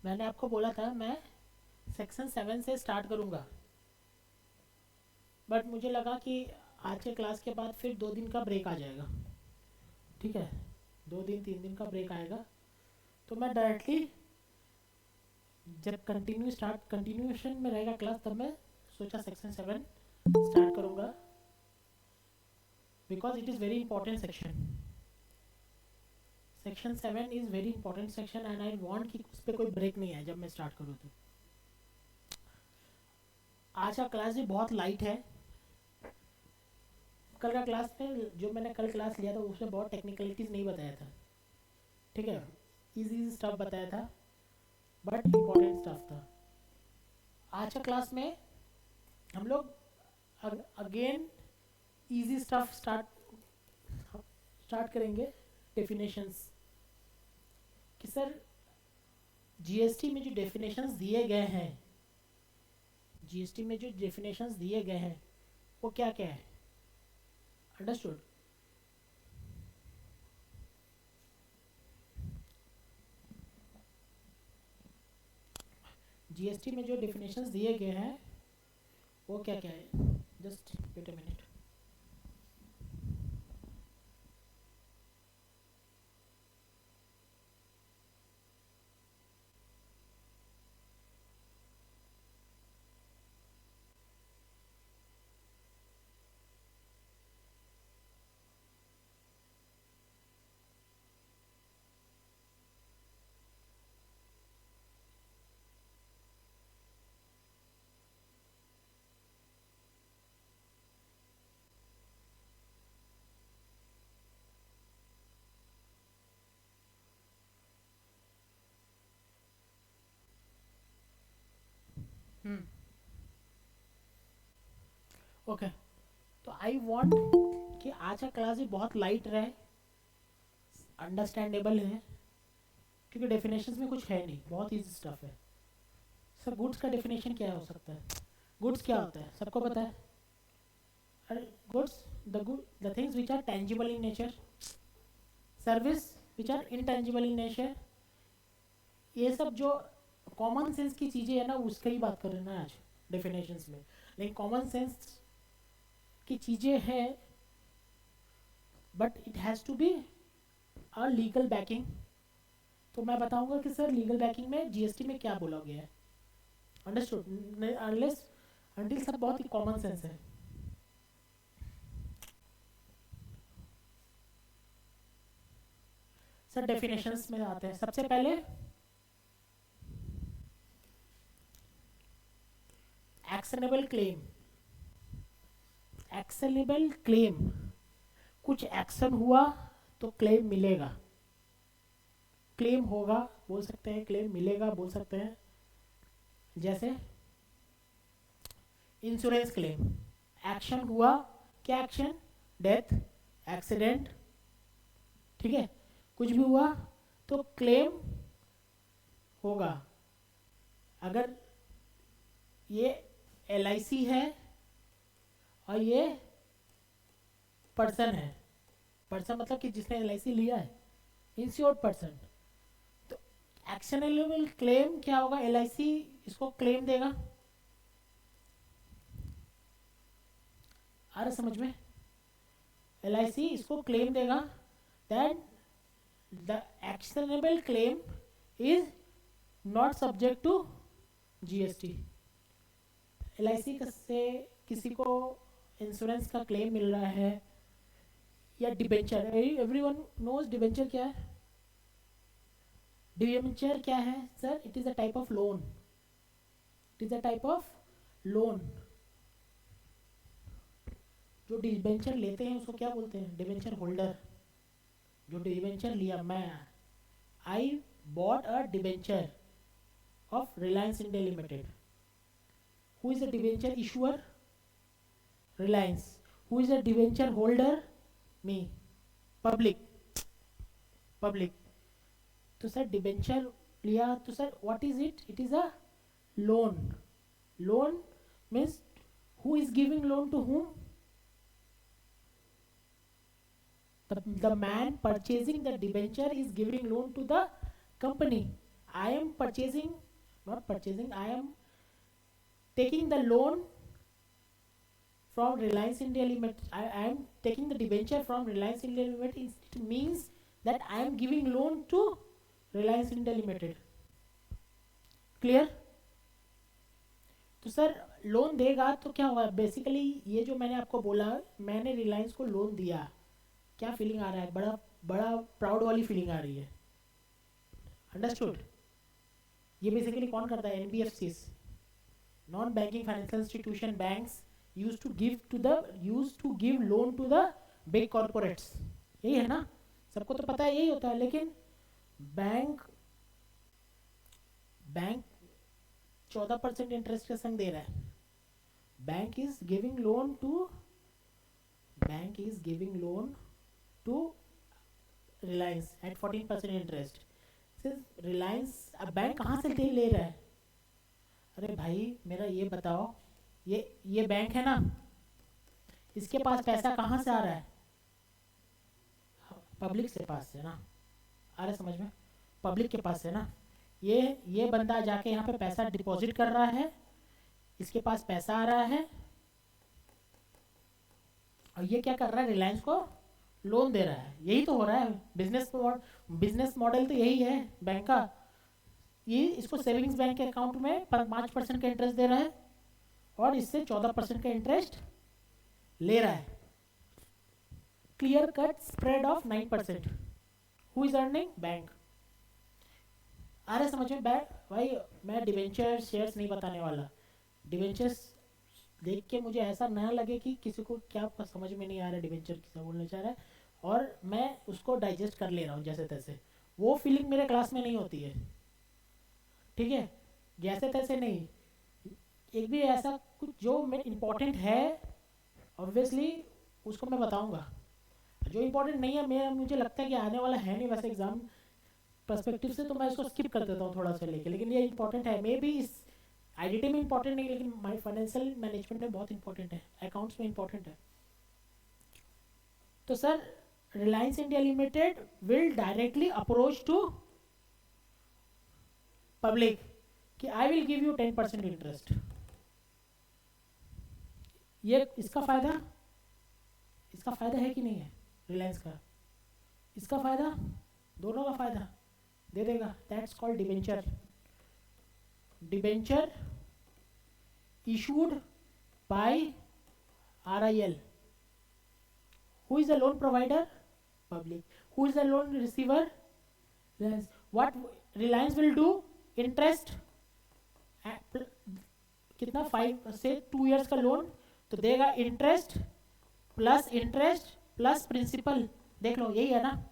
मैंने आपको बोला था मैं सेक्शन 7 से स्टार्ट करूँगा, बट मुझे लगा कि आज के क्लास के बाद फिर 2 दिन का ब्रेक आ जाएगा। ठीक है, 2 दिन 3 दिन का ब्रेक आएगा, तो मैं डायरेक्टली जब कंटिन्यूएशन में रहेगा क्लास तब मैं सोचा सेक्शन 7 स्टार्ट करूँगा, because it is very important section. Section 7 is very important section and I want कि उस पर कोई ब्रेक नहीं आए जब मैं स्टार्ट करूँ। तो आज का क्लास भी बहुत लाइट है। कल का क्लास में जो मैंने कल क्लास लिया था उसमें बहुत टेक्निकलिटीज़ नहीं बताया था। ठीक है, इजी स्टफ बताया था, बट इम्पोर्टेंट स्टफ था। आज का क्लास में हम लोग अगेन इजी स्टफ स्टार्ट करेंगे। डेफिनेशंस कि सर जीएसटी में जो डेफिनेशंस दिए गए हैं, जीएसटी में जो डेफिनेशंस दिए गए हैं वो क्या क्या है। अंडरस्टूड? जीएसटी में जो डेफिनेशंस दिए गए हैं वो क्या क्या है। Just wait a minute. Okay, तो आई वांट कि आज का क्लास भी बहुत लाइट रहे, अंडरस्टैंडेबल है, क्योंकि डेफिनेशंस में कुछ है नहीं, बहुत इजी स्टफ है। सर गुड्स का डेफिनेशन क्या हो सकता है? गुड्स क्या होता है सबको पता है? अरे goods, the things which are tangible in nature, service which are intangible in nature, ये सब जो कॉमन सेंस की चीज़ें है ना उसकी ही बात कर रहे हैं ना आज डेफिनेशंस में। लेकिन कॉमन सेंस की चीज़ें हैं, but it has to be a legal backing. तो मैं बताऊंगा कि सर लीगल बैकिंग में जीएसटी में क्या बोला गया है। अंडरस्टूड? अनलेस अंटिल सब बहुत ही कॉमन सेंस है। सर डेफिनेशंस में आते हैं। सबसे पहले एक्शनेबल क्लेम। एक्शनेबल क्लेम, कुछ एक्शन हुआ तो क्लेम मिलेगा। क्लेम होगा बोल सकते हैं, क्लेम मिलेगा बोल सकते हैं। जैसे इंश्योरेंस क्लेम, एक्शन हुआ, क्या एक्शन? डेथ, एक्सीडेंट, ठीक है, कुछ भी हुआ तो क्लेम होगा। अगर ये एलआईसी है और ये पर्सन है, पर्सन मतलब कि जिसने एलआईसी लिया है, इंश्योर्ड पर्सन, तो एक्शनेबल क्लेम क्या होगा? एलआईसी इसको क्लेम देगा। आ रहा समझ में? एलआईसी इसको क्लेम देगा, then the actionable claim is not subject to GST. LIC से किसी को इंश्योरेंस का क्लेम मिल रहा है, या डिबेंचर, एवरीवन नोज डिबेंचर क्या है? डिबेंचर क्या है sir? It is a type of loan. It is a type of loan. जो डिबेंचर लेते हैं उसको क्या बोलते हैं? Debenture holder. जो डिबेंचर लिया, मैं I bought a debenture of Reliance India Limited. Who is a debenture issuer? Reliance. Who is a debenture holder? Me, public. Public. तो सर डिबेंचर लिया तो sir what is it? It is a loan. Loan means who is giving loan to whom? The man purchasing the debenture is giving loan to the company. I am purchasing, not purchasing, I am taking the loan from Reliance India Limited. I am taking the debenture from Reliance India Limited. It means that I am giving loan to Reliance India Limited. Clear? तो sir loan देगा तो क्या होगा, basically ये जो मैंने आपको बोला, मैंने रिलायंस को लोन दिया, क्या फीलिंग आ रहा है, बड़ा बड़ा प्राउड वाली फीलिंग आ रही है, अंडरस्टूड? ये बेसिकली कौन करता है, NBFCs, non banking financial institution, banks use to give loan to the big corporates, यही है ना, सबको तो पता है यही होता है। लेकिन बैंक 14% इंटरेस्ट के संग दे रहा है। Bank is giving loan to Reliance at 14% interest. Reliance अब बैंक कहाँ से ले रहा है? अरे भाई मेरा ये बताओ, ये बैंक है ना, इसके पास पैसा कहाँ से आ रहा है? पब्लिक से पास से ना, आ रहा है समझ में, पब्लिक के पास से ना। ये बंदा जाके यहाँ पे पैसा डिपॉजिट कर रहा है, इसके पास पैसा आ रहा है, और ये क्या कर रहा है, रिलायंस को लोन दे रहा है। यही तो हो रहा है, बिजनेस मॉडल तो यही है बैंक का। ये इसको सेविंग्स बैंक के अकाउंट में 5% का इंटरेस्ट दे रहा है और इससे 14% का इंटरेस्ट ले रहा है। Clear cut spread of 9%। Who is earning? Bank. आ रहा समझ में भाई? मैं डिवेंचर शेयर्स नहीं बताने वाला। डिवेंचर्स देख के मुझे ऐसा ना लगे कि किसी को क्या समझ में नहीं आ रहा डिवेंचर किसे बोलना चाह रहा है, और मैं उसको डाइजेस्ट कर ले रहा हूँ जैसे तैसे। वो फीलिंग मेरे क्लास में नहीं होती है, ठीक है? जैसे तैसे नहीं, एक भी ऐसा कुछ जो इम्पोर्टेंट है ऑब्वियसली उसको मैं बताऊंगा। जो इम्पोर्टेंट नहीं है, मुझे लगता है कि आने वाला है नहीं वैसे एग्जाम पर्सपेक्टिव से, तो मैं इसको स्किप कर देता हूँ थोड़ा सा लेके। लेकिन ये इंपॉर्टेंट है, मे बी इस आईडीटी में इंपॉर्टेंट नहीं, लेकिन माई फाइनेंशियल मैनेजमेंट में बहुत इंपॉर्टेंट है, अकाउंट्स में इंपॉर्टेंट है। तो sir Reliance India limited will directly approach to public कि I will give you 10% interest. ये इसका फायदा है कि नहीं है रिलायंस का? इसका फायदा, दोनों का फायदा दे देगा। That's called debenture. Debenture issued by RIL. Who is the loan provider? Public. Who is the loan receiver? Reliance. What Reliance will do? Interest कितना 5 से 2 years का लोन तो देगा, इंटरेस्ट प्लस प्रिंसिपल। देख लो यही है ना,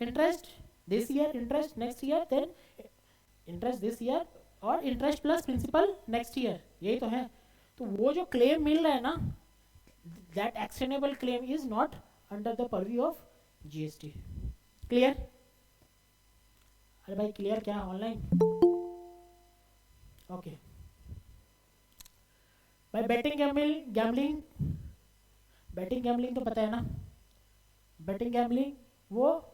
interest this year, interest next year, then interest this year और interest plus principal next year, यही तो है। तो वो जो क्लेम मिल रहा है ना, that actionable claim is not under the purview of GST. Clear? अरे भाई क्लियर क्या ऑनलाइन? ओके भाई। बैटिंग गैम्बलिंग तो पता है ना, बैटिंग गैम्बलिंग वो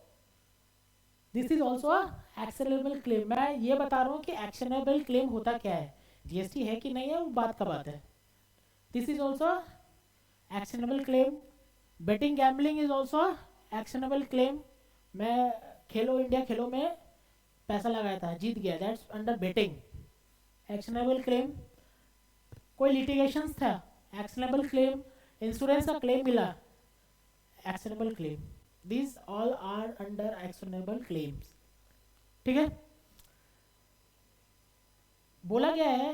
this is also actionable claim. मैं ये बता रहा हूँ कि एक्शनेबल क्लेम होता क्या है, जीएसटी है कि नहीं है वो बात का बात है। This is also actionable claim. Betting gambling is also actionable claim. मैं खेलो इंडिया खेलो में पैसा लगाया था, जीत गया, that's under betting, actionable claim. कोई लिटिगेशंस था, एक्शनेबल क्लेम। इंश्योरेंस का क्लेम मिला, actionable claim. These all are under actionable claims. ठीक है? बोला गया है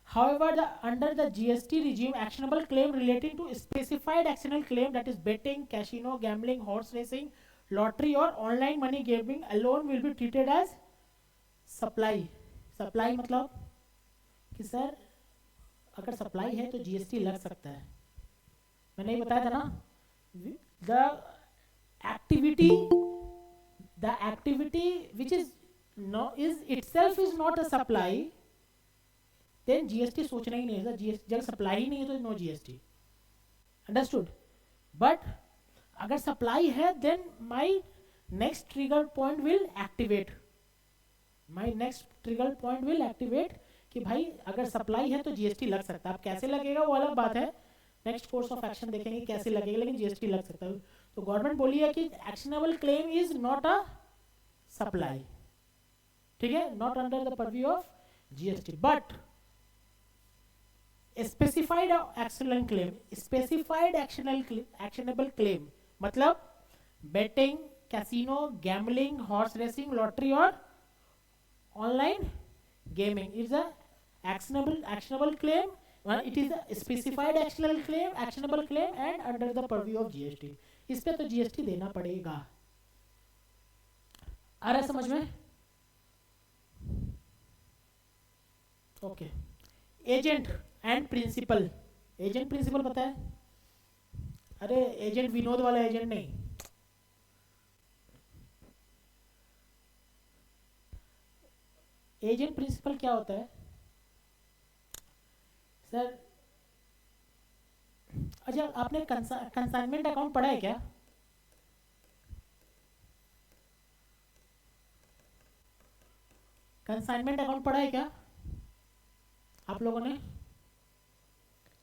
however under the GST regime actionable claim relating to specified actionable claim, that is betting, casino, gambling, horse racing, lottery or online money gaming alone will be treated as supply मतलब कि sir अगर supply है तो GST लग सकता है। मैंने ये बताया था ना, the activity which is itself is not a supply, then GST सोचना ही नहीं है। जब सप्लाई ही नहीं है तो नो GST, अंडरस्टूड? बट अगर सप्लाई है then my next trigger point will activate, my next trigger point will activate कि भाई अगर सप्लाई है तो जीएसटी लग सकता है. अब कैसे लगेगा वो अलग बात है, नेक्स्ट कोर्स ऑफ एक्शन देखेंगे कैसे लगेगा, लेकिन जीएसटी लग सकता है. तो गवर्नमेंट बोली है कि actionable claim is not a supply. ठीक है, not under the purview of GST. But specified actional claim, specified actionable claim मतलब betting, casino, gambling, horse racing, lottery और online gaming is a actionable claim. It is a specified actionable claim and under the purview of GST. इस पे तो GST देना पड़ेगा. आ रहा है समझ में? Okay. Agent and principal. Agent principal पता है? अरे एजेंट विनोद वाला एजेंट नहीं. एजेंट प्रिंसिपल क्या होता है सर? अच्छा, आपने कंसाइनमेंट अकाउंट पढ़ा है क्या? कंसाइनमेंट अकाउंट पढ़ा है क्या आप लोगों ने?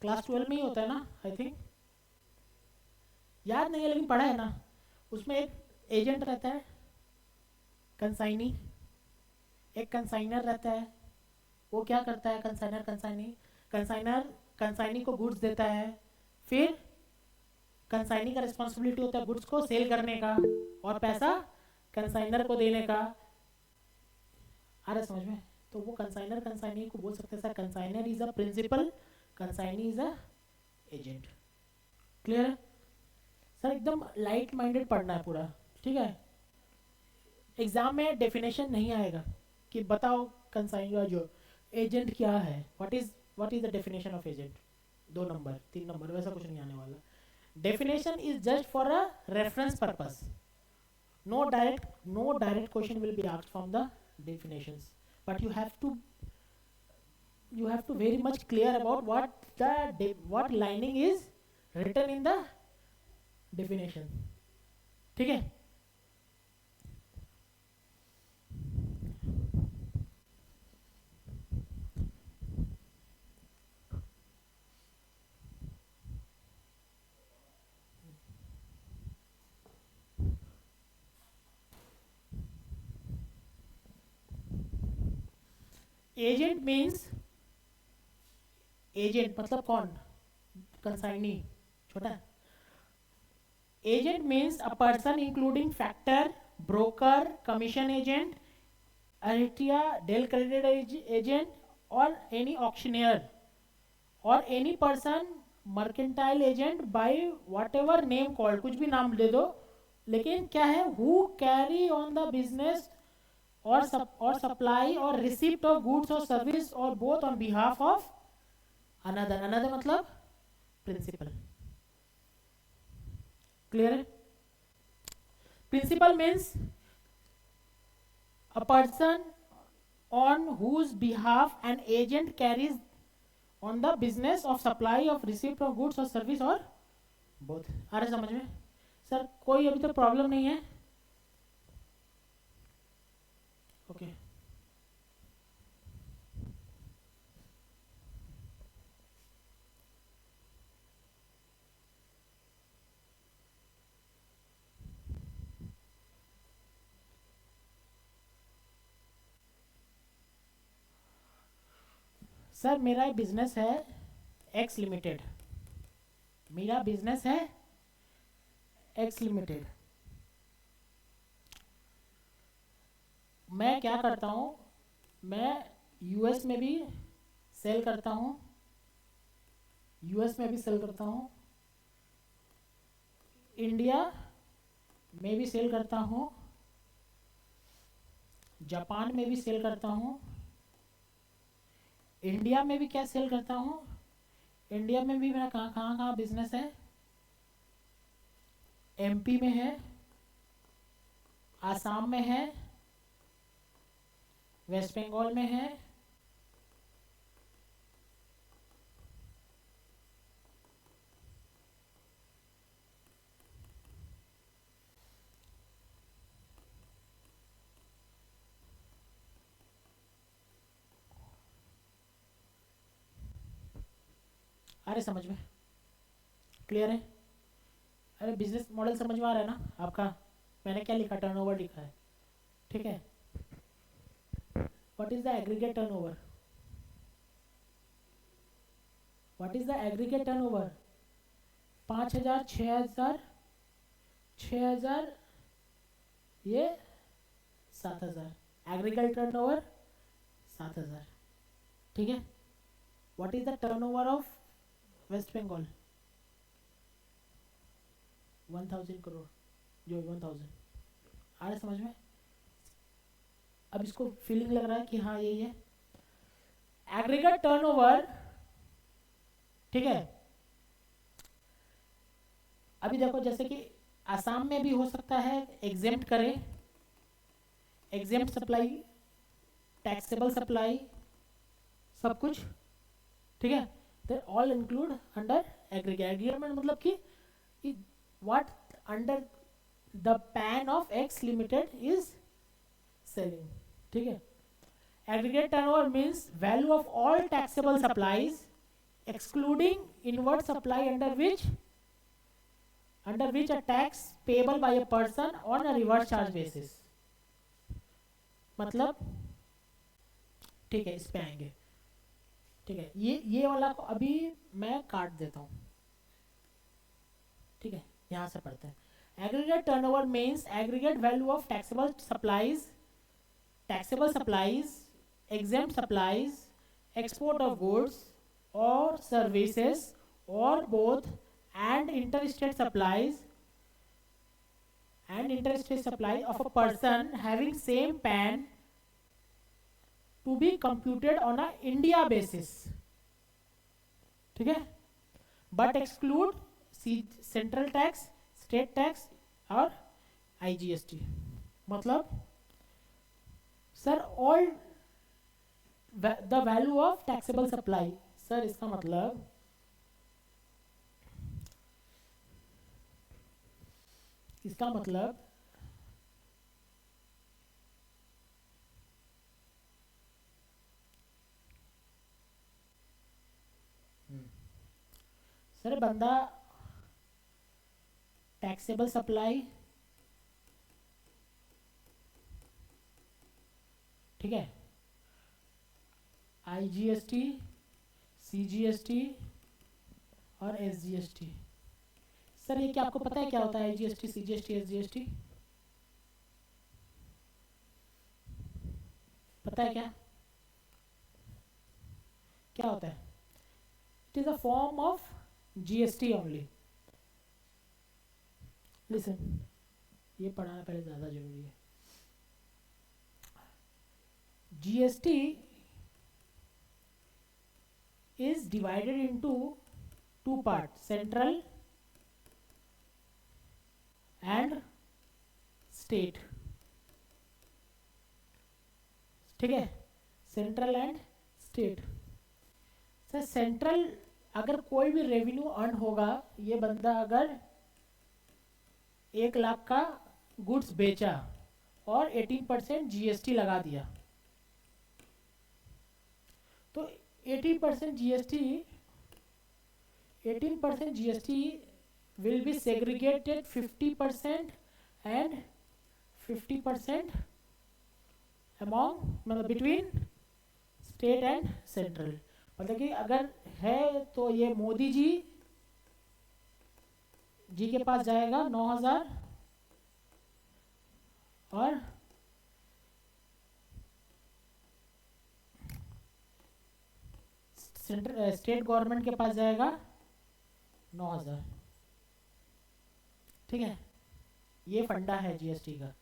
क्लास 12 में ही होता है ना, आई थिंक. याद नहीं है लेकिन पढ़ा है ना. उसमें एक एजेंट रहता है, कंसाइनी, एक कंसाइनर रहता है. वो क्या करता है? कंसाइनर कंसाइनी को गुड्स देता है, फिर कंसाइनी का रिस्पॉन्सिबिलिटी होता है गुड्स को सेल करने का और पैसा कंसाइनर को देने का. आ रहा है समझ में? तो वो कंसाइनर कंसाइनी को बोल सकते हैं sir consignor is a principal, consignee is a agent. Clear है सर? एकदम लाइट माइंडेड पढ़ना है पूरा. ठीक है, एग्जाम में डेफिनेशन नहीं आएगा कि बताओ कंसाइनर जो एजेंट क्या है, what is the definition of agent. 2 number 3 number वैसा कुछ नहीं आने वाला. Definition is just for a reference purpose. no direct question will be asked from the definitions, but you have to very much clear about what lining is written in the definition. ठीक है? Agent means, agent मतलब कौन? Consignee छोटा. Agent means a person including factor, broker, commission agent, arhatia, del credit agent और any auctioneer और any person mercantile agent by whatever name called. कुछ भी नाम दे दो, लेकिन क्या है? Who carry on the business और सप्लाई और रिसिप्ट ऑफ गुड्स और सर्विस और both on behalf of another. Another मतलब प्रिंसिपल. क्लियर है? Principal means a person on whose behalf an agent carries on the business of supply of receipt of goods or service or both. आ रहा समझ में sir? कोई अभी तक problem नहीं है? ओके. सर मेरा बिजनेस है एक्स लिमिटेड. मेरा बिजनेस है एक्स लिमिटेड. मैं क्या करता हूँ? मैं यूएस में भी सेल करता हूँ, यूएस में भी सेल करता हूँ, इंडिया में भी सेल करता हूँ, जापान में भी सेल करता हूँ. इंडिया में भी क्या सेल करता हूँ? इंडिया में भी मेरा कहाँ बिजनेस है? एमपी में है, आसाम में है, वेस्ट बंगाल में है, आ रहे समझ में? क्लियर है? अरे बिजनेस मॉडल समझ में आ रहा है ना आपका? मैंने क्या लिखा, टर्नओवर लिखा है, ठीक है। What is the aggregate turnover? What is the aggregate turnover? 5,000, 6,000, 6,000, ये 7,000। एग्रीगेट टर्नओवर 7,000, ठीक है। What is the turnover of West Bengal? 1,000 crore, जो 1,000। आ रहा समझ में? अब इसको फीलिंग लग रहा है कि हाँ यही है एग्रीगेट टर्नओवर, ठीक है। अभी देखो जैसे कि आसाम में भी हो सकता है एग्जेम्प्ट करें, एग्जेम्प्ट सप्लाई, टैक्सेबल सप्लाई, सब कुछ, ठीक है। They all include under aggregate. Aggregate मतलब कि what under the pan of x limited is selling, ठीक है। Aggregate turnover means value of all taxable supplies excluding inward supply under which a tax payable by a person on a reverse charge basis। मतलब ठीक है, इस पे आएंगे, ठीक है। ये वाला को अभी मैं काट देता हूँ, ठीक है। यहाँ से पढ़ते हैं। Aggregate turnover means aggregate value of taxable supplies, exempt supplies, export of goods or services or both, and interstate supplies of a person having same PAN to be computed on a India basis, ठीक है। but exclude central tax, state tax और IGST। मतलब sir all the value of taxable supply, sir इसका मतलब sir बंदा taxable supply, ठीक है, IGST, CGST और SGST। सर ये क्या आपको पता है क्या होता है IGST, CGST, SGST? पता है क्या क्या होता है? It is a form of GST only. Listen, ये पढ़ाना पहले ज़्यादा जरूरी है। GST is divided into two parts, central and state, ठीक है, central and state. Sir central अगर कोई भी रेवेन्यू अर्न होगा, ये बंदा अगर 1 लाख का गुड्स बेचा और 18% GST लगा दिया, तो 18% GST will be segregated 50% and 50% among, मतलब between state and central। मतलब कि अगर है तो ये मोदी जी के पास जाएगा 9,000 और स्टेट गवर्नमेंट के पास जाएगा 9,000, ठीक है। ये फंडा है GST का।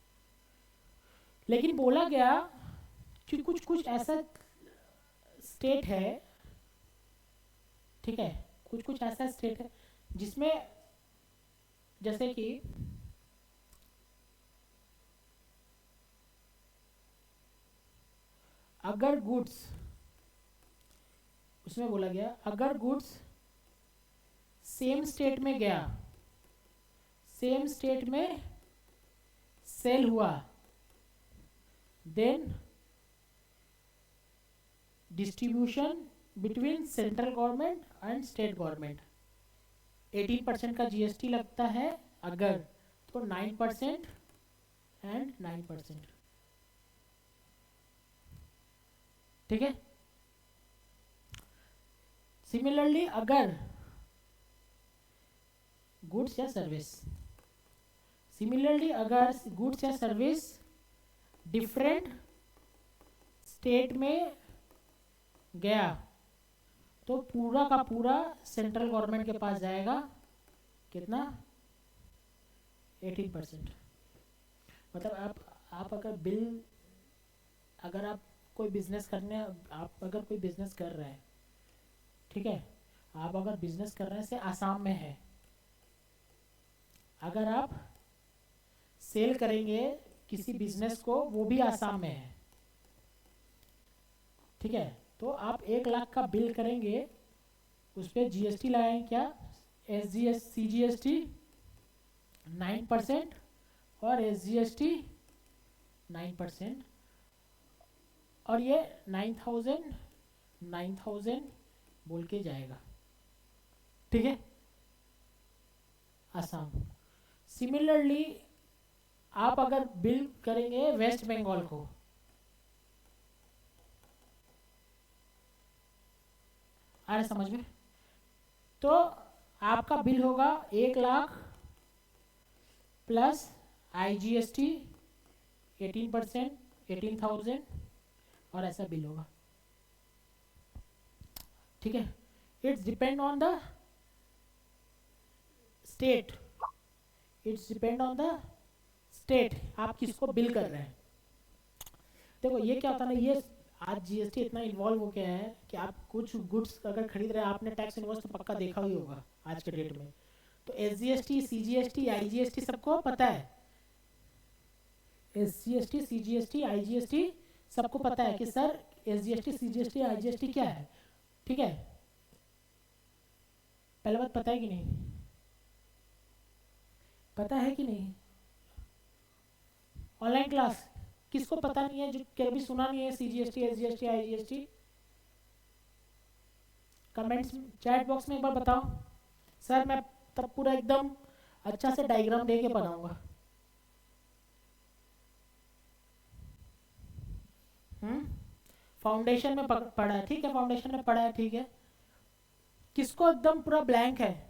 लेकिन बोला गया कि कुछ ऐसा स्टेट है, ठीक है, कुछ ऐसा स्टेट है जिसमें जैसे कि अगर गुड्स, उसमें बोला गया अगर गुड्स सेम स्टेट में गया, सेम स्टेट में सेल हुआ, then distribution between central government and state government 18% का जीएसटी लगता है अगर, तो 9% एंड 9%। ठीक है। सिमिलरली अगर गुड्स या सर्विस, गुड्स या सर्विस डिफरेंट स्टेट में गया तो पूरा का पूरा सेंट्रल गवर्नमेंट के पास जाएगा। कितना? 18%। मतलब आप अगर आप कोई बिजनेस कर रहे हैं, ठीक है, आप अगर बिजनेस कर रहे हैं से आसाम में है, अगर आप सेल करेंगे किसी बिजनेस को, वो भी आसाम में है, ठीक है, तो आप 1 लाख का बिल करेंगे, उस पर जीएसटी लगाएंगे क्या? CGST 9% और SGST 9%, और ये 9,000 बोल के जाएगा। ठीक है, आसाम। सिमिलरली आप अगर बिल करेंगे वेस्ट बंगाल को, आ रहा समझ में, तो आपका बिल होगा 1 लाख प्लस IGST 18%, 18,000, और ऐसा बिल होगा। ठीक है, it's depend on the state, आप किसको बिल कर रहे हैं। देखो ये क्या होता है ना, ये आज जीएसटी इतना इन्वॉल्व हो गया है कि आप कुछ गुड्स अगर खरीद रहे हैं, आपने टैक्स इन्वॉइस तो पक्का देखा ही होगा आज के डेट में। तो SGST, CGST, IGST सबको पता है। SGST, CGST, IGST सबको पता है कि सर SGST, CGST, IGST क्या है। ठीक है, पहले बात पता है कि नहीं? पता है कि नहीं? ऑनलाइन क्लास किसको पता नहीं है, जो कभी सुना नहीं है CGST, SGST, IGST? Comments chat box में एक बार बताओ। सर मैं तब पूरा एकदम अच्छा से डायग्राम दे के बनाऊंगा। फाउंडेशन में पढ़ा है, ठीक है, फाउंडेशन में पढ़ा है, ठीक है। किसको एकदम पूरा ब्लैंक है?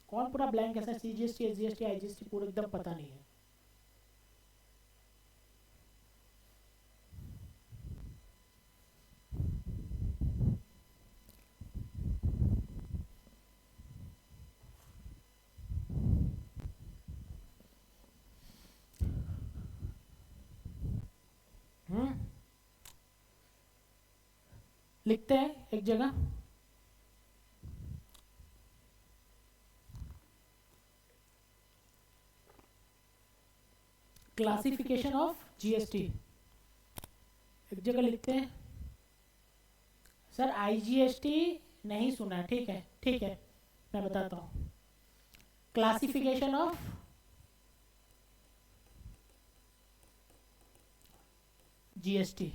कौन पूरा ब्लैंक है? सर CGST, SGST, IGST पूरा एकदम पता नहीं है। लिखते हैं एक जगह, क्लासिफिकेशन ऑफ GST, एक जगह लिखते हैं। सर IGST नहीं सुना, ठीक है, ठीक है, मैं बताता हूँ। Classification of GST।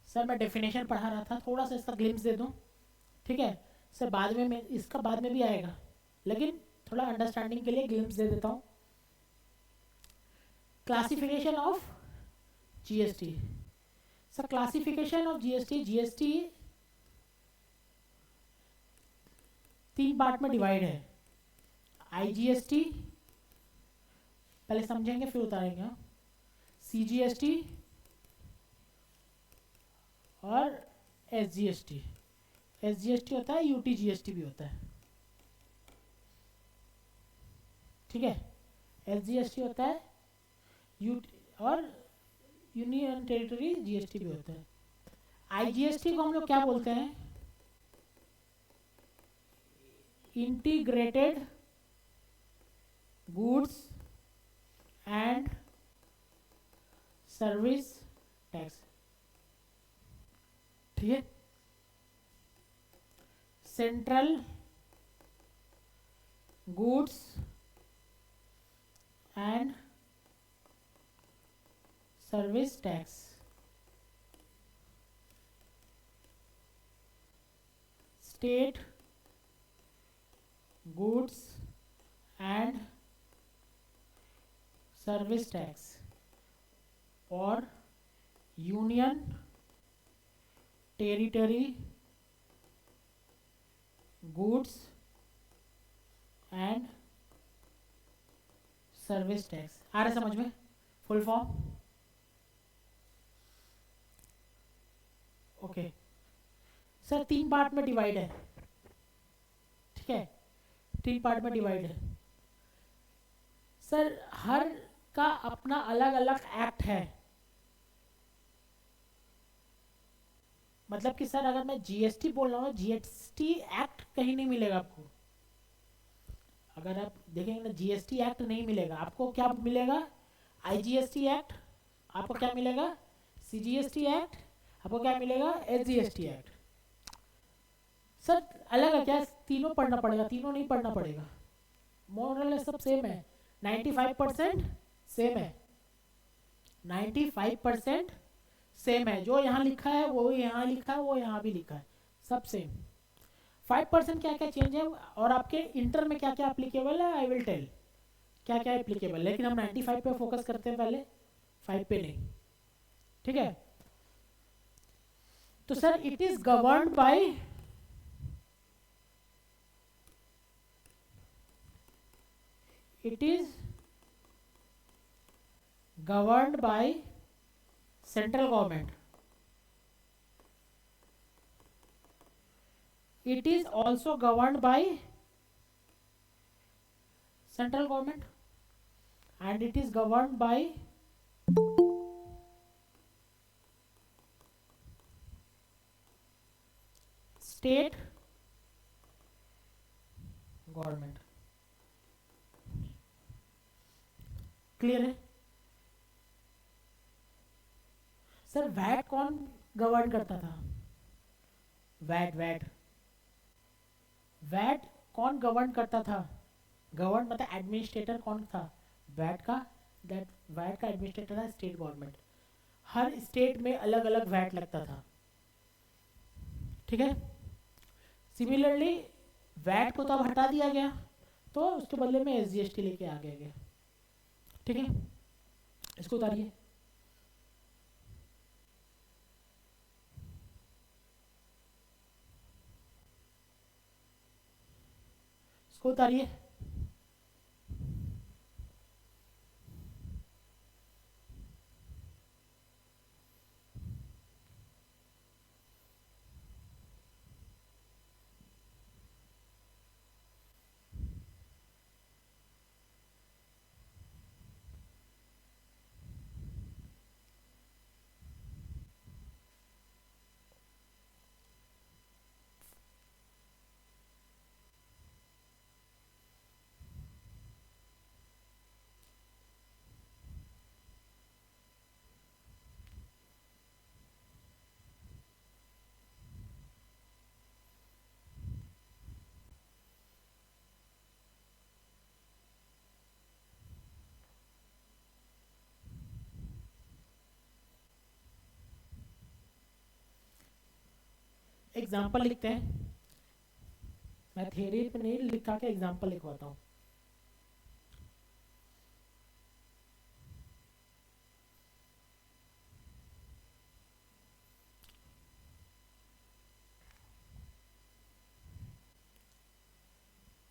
सर मैं डेफिनेशन पढ़ा रहा था, थोड़ा सा इसका ग्लिम्स दे दूं, ठीक है सर, बाद में इसका बाद में भी आएगा, लेकिन थोड़ा अंडरस्टैंडिंग के लिए ग्लिम्स दे देता हूँ। Classification of GST। Sir classification of GST 3 part में डिवाइड है। IGST पहले समझेंगे फिर उतारेंगे, CGST और SGST। SGST होता है, UTGST भी होता है, ठीक है। SGST होता है और यूनियन टेरिटरी GST भी होता है। IGST को हम लोग क्या बोलते हैं? Integrated goods and service tax, ठीक है। Central goods and service tax, state goods and service tax और union territory goods and service tax. आ रहा समझ में full form? Okay sir, 3 part में डिवाइड है, ठीक है, 3 पार्ट में डिवाइड है सर। हर का अपना अलग अलग एक्ट है। मतलब कि सर अगर मैं जीएसटी बोल रहा हूँ, जीएसटी एक्ट कहीं नहीं मिलेगा आपको। अगर आप देखेंगे ना, जीएसटी एक्ट नहीं मिलेगा आपको। क्या मिलेगा? आईजीएसटी एक्ट आपको क्या मिलेगा? सीजीएसटी एक्ट आपको क्या मिलेगा? SGST act. सर अलग है क्या? तीनों पढ़ना पड़ेगा? तीनों नहीं पढ़ना पड़ेगा, मोरल सब सेम है। 95% सेम है, 95% सेम है। जो यहाँ लिखा है वो यहाँ लिखा है, वो यहाँ भी लिखा है, सब सेम। 5% क्या क्या चेंज है और आपके इंटर में क्या क्या एप्लीकेबल है, आई विल टेल क्या क्या एप्लीकेबल। लेकिन हम 95 पे फोकस करते हैं पहले, 5 पे नहीं, ठीक है। तो sir it is governed by central government. It is also governed by central government and it is governed by state government। Clear है सर? वैट कौन गवर्न करता था? वैट कौन गवर्न करता था? गवर्न मतलब एडमिनिस्ट्रेटर कौन था वैट का? वैट का एडमिनिस्ट्रेटर था स्टेट गवर्नमेंट। हर स्टेट में अलग अलग वैट लगता था, ठीक है। सिमिलरली वैट को तो अब हटा दिया गया, तो उसके बदले में एसजीएसटी लेके आ गया, ठीक है। इसको उतारिए। इसको उतारिए। एग्जाम्पल लिखते हैं। मैं थ्योरी पे नहीं लिखा के एग्जाम्पल लिखवाता हूँ।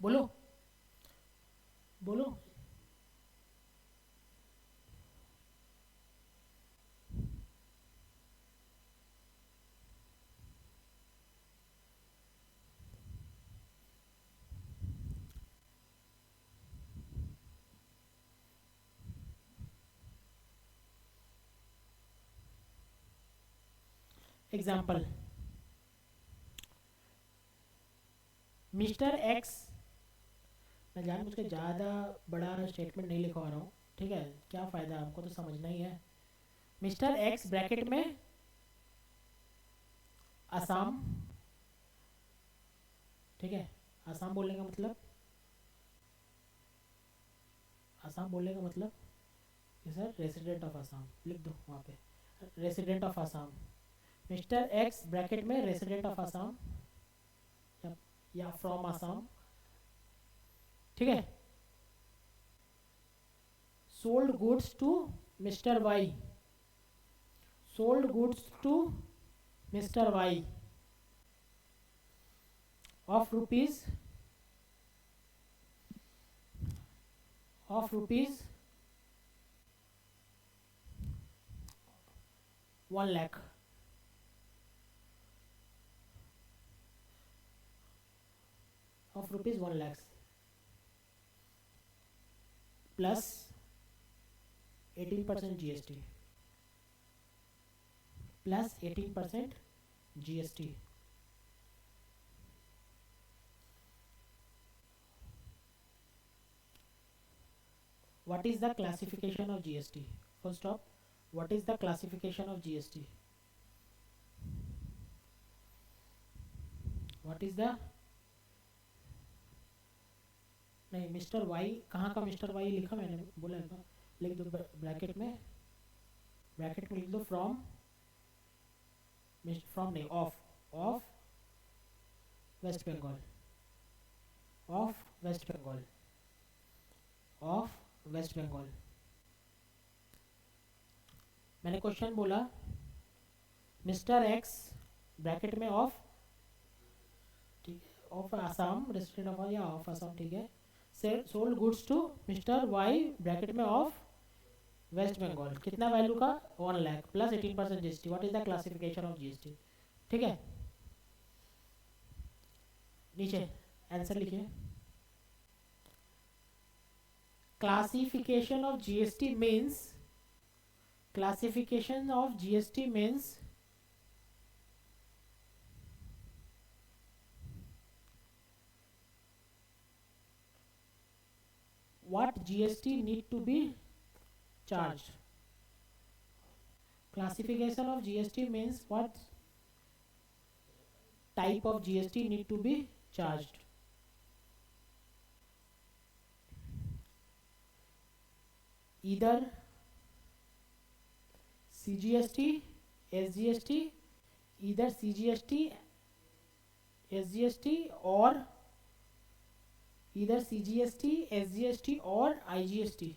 बोलो बोलो। एग्जाम्पल, मिस्टर एक्स, मैं जानबूझ के ज़्यादा बड़ा स्टेटमेंट नहीं लिखवा रहा हूँ, ठीक है, क्या फ़ायदा, हमको तो समझना ही है। मिस्टर एक्स ब्रैकेट में असम, ठीक है। असम बोलने का मतलब, असम बोलने का मतलब सर रेसिडेंट ऑफ आसाम लिख दो वहाँ पे, resident of Assam, mister X bracket में रेसिडेंट ऑफ आसाम या फ्रॉम आसाम, ठीक है। Sold goods to mister Y, sold goods to mister Y of rupees 1 lakh, of rupees 1 lakhs plus 18% GST, plus 18% GST. What is the classification of GST? Full stop. What is the classification of GST? What is the, नहीं mister Y, कहाँ का mister Y लिखा मैंने, बोला एक बार लिख दो bracket में लिख दो फ्रॉम, फ्रॉम नहीं of West Bengal, of West Bengal, of West Bengal. मैंने क्वेश्चन बोला मिस्टर एक्स ब्रैकेट में ऑफ, ठीक है, ऑफ आसाम, रेसिडेंट ऑफ या ऑफ आसाम, ठीक है, sold goods to mister Y bracket में ऑफ वेस्ट बंगाल, कितना वैल्यू का 1 lakh plus 18% GST. What is the classification of GST, ठीक है। नीचे आंसर लिखिए। Classification of GST means, classification of GST means what GST need to be charged. Classification of GST means what type of GST need to be charged. Either CGST, SGST, either CGST, SGST or either CGST, SGST or IGST.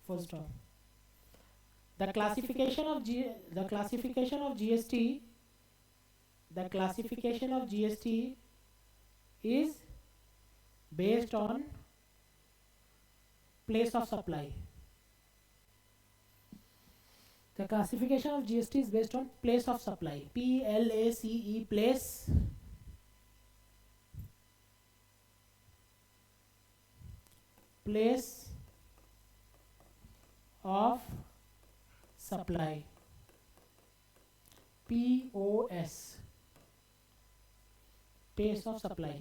Full stop. The classification of GST, the classification of GST is based on place of supply. The classification of GST is based on place of supply. PLACE, place. Place of supply. POS. Place of supply.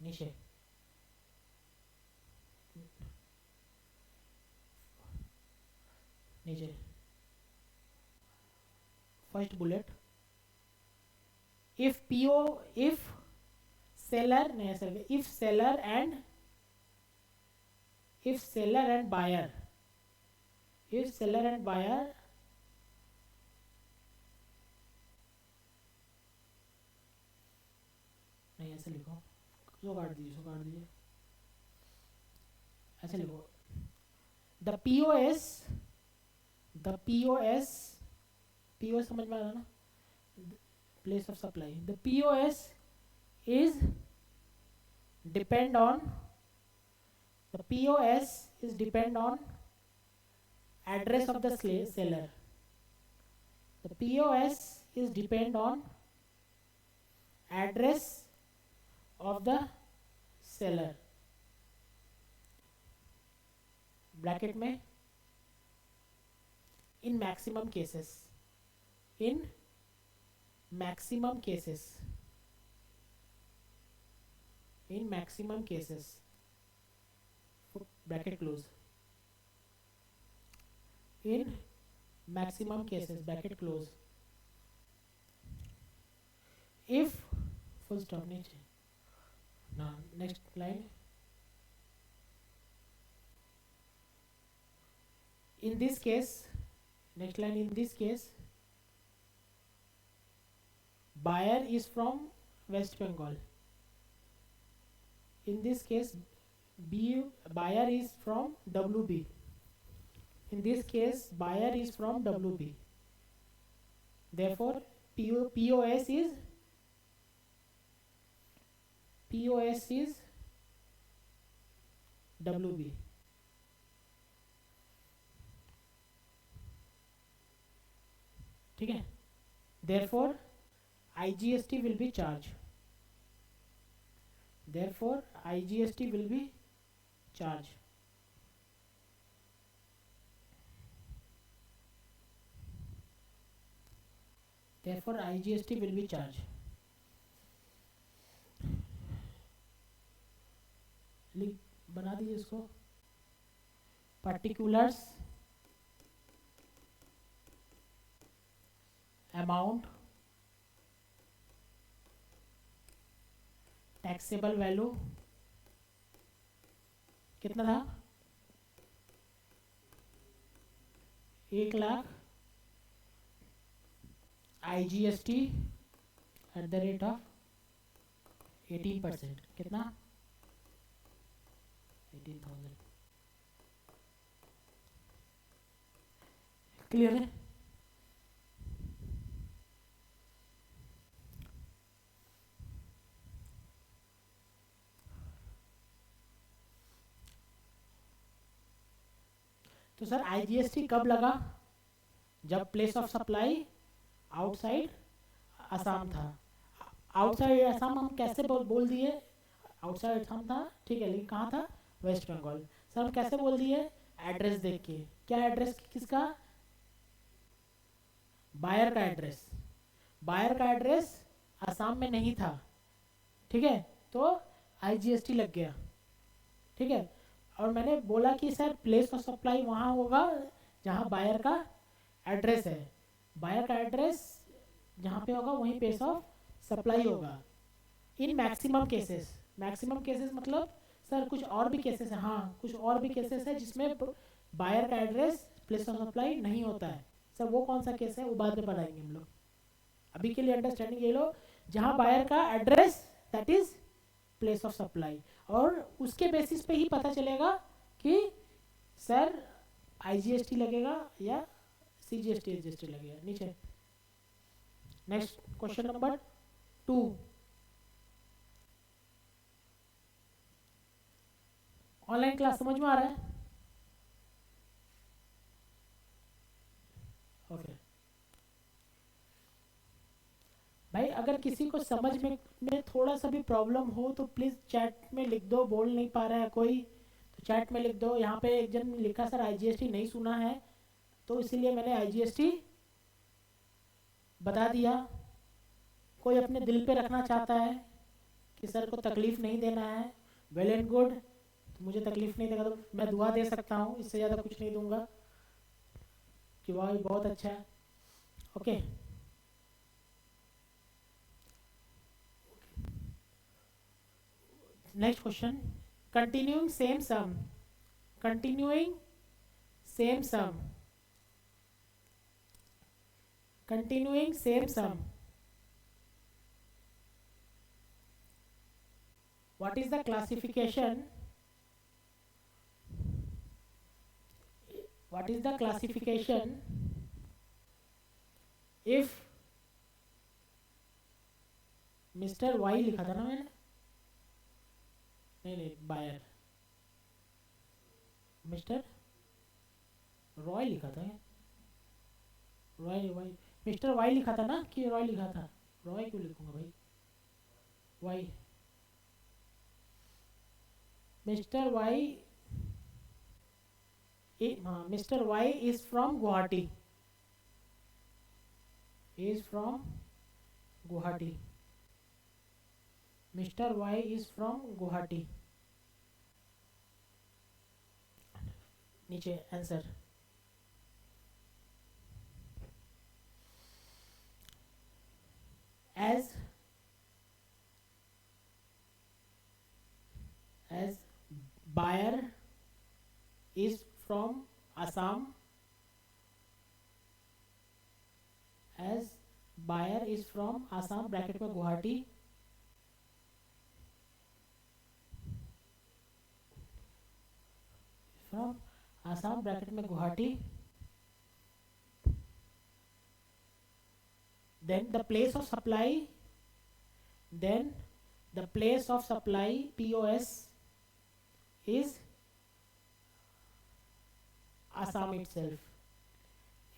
नीचे नीचे first bullet, if seller नहीं ऐसा, if seller and buyer, if seller and buyer नहीं ऐसे लिखो, सो काट दीजिए ऐसे लिखो, the POS समझ में आ रहा ना, place of supply. The POS is depend on address of the seller. The POS is depend on address of the seller. Bracket में in maximum cases, bracket close, in maximum cases bracket close, if full stop नीचे now next line. In this case, next line, in this case buyer is from West Bengal. In this case buyer is from WB. In this case buyer is from WB, therefore POS is WB. ठीक है, therefore IGST will be charged. Therefore IGST will be charged. Therefore IGST will be charged. बना दीजिए इसको. Particulars, amount, taxable value कितना था, 1,00,000, IGST at the rate of 18%, कितना, 18,000. Clear है? तो सर IGST कब लगा, जब place of supply outside Assam था. आउटसाइड असम हम कैसे बोल दिए, आउटसाइड असम था, ठीक है, लेकिन कहाँ था, वेस्ट बंगाल. सर हम कैसे बोल दिए, एड्रेस देख के. क्या एड्रेस किसका, बायर का एड्रेस. बायर का एड्रेस असम में नहीं था, ठीक है, तो IGST लग गया. ठीक है, और मैंने बोला कि सर प्लेस ऑफ सप्लाई वहाँ होगा जहाँ बायर का एड्रेस है. बायर का एड्रेस जहाँ पे होगा वहीं प्लेस ऑफ सप्लाई होगा. In maximum cases, maximum cases मतलब सर कुछ और भी केसेस है, हाँ कुछ और भी केसेस है जिसमें बायर का एड्रेस प्लेस ऑफ सप्लाई नहीं होता है. सर वो कौन सा केस है वो बाद में पढ़ाएंगे हम लोग. अभी के लिए अंडरस्टैंडिंग ये लो, जहाँ बायर का address that is place of supply, और उसके बेसिस पे ही पता चलेगा कि सर IGST लगेगा या CGST लगेगा. नीचे next question number 2. Online class समझ में आ रहा है? ओके भाई, अगर किसी को समझ में थोड़ा सा भी प्रॉब्लम हो तो प्लीज़ चैट में लिख दो. बोल नहीं पा रहा है कोई तो चैट में लिख दो. यहाँ पे एक जन लिखा सर IGST नहीं सुना है, तो इसीलिए मैंने IGST बता दिया. कोई अपने दिल पे रखना चाहता है कि सर को तकलीफ़ नहीं देना है, वेल एंड गुड. तो मुझे तकलीफ़ नहीं देगा तो मैं दुआ दे सकता हूँ, इससे ज़्यादा कुछ नहीं दूंगा कि वाह बहुत अच्छा है. Okay next question. continuing same sum, continuing same sum, continuing same sum. What is the classification, what is the classification if Mr. Y लिखा था ना मैंने, नहीं बायर, मिस्टर रॉय लिखा था, रॉय वाई, मिस्टर वाई लिखा था ना कि रॉय लिखा था. रॉय क्यों लिखूंगा भाई, वाई. मिस्टर वाई, हाँ mister Y is from Guwahati, is from Guwahati. Mister Y is from Guwahati. नीचे answer. buyer is from Assam, as buyer is from Assam bracket में गुवाहाटी, from Assam ब्रैकेट में Guwahati, then the place of supply, then the place of supply POS is Assam itself,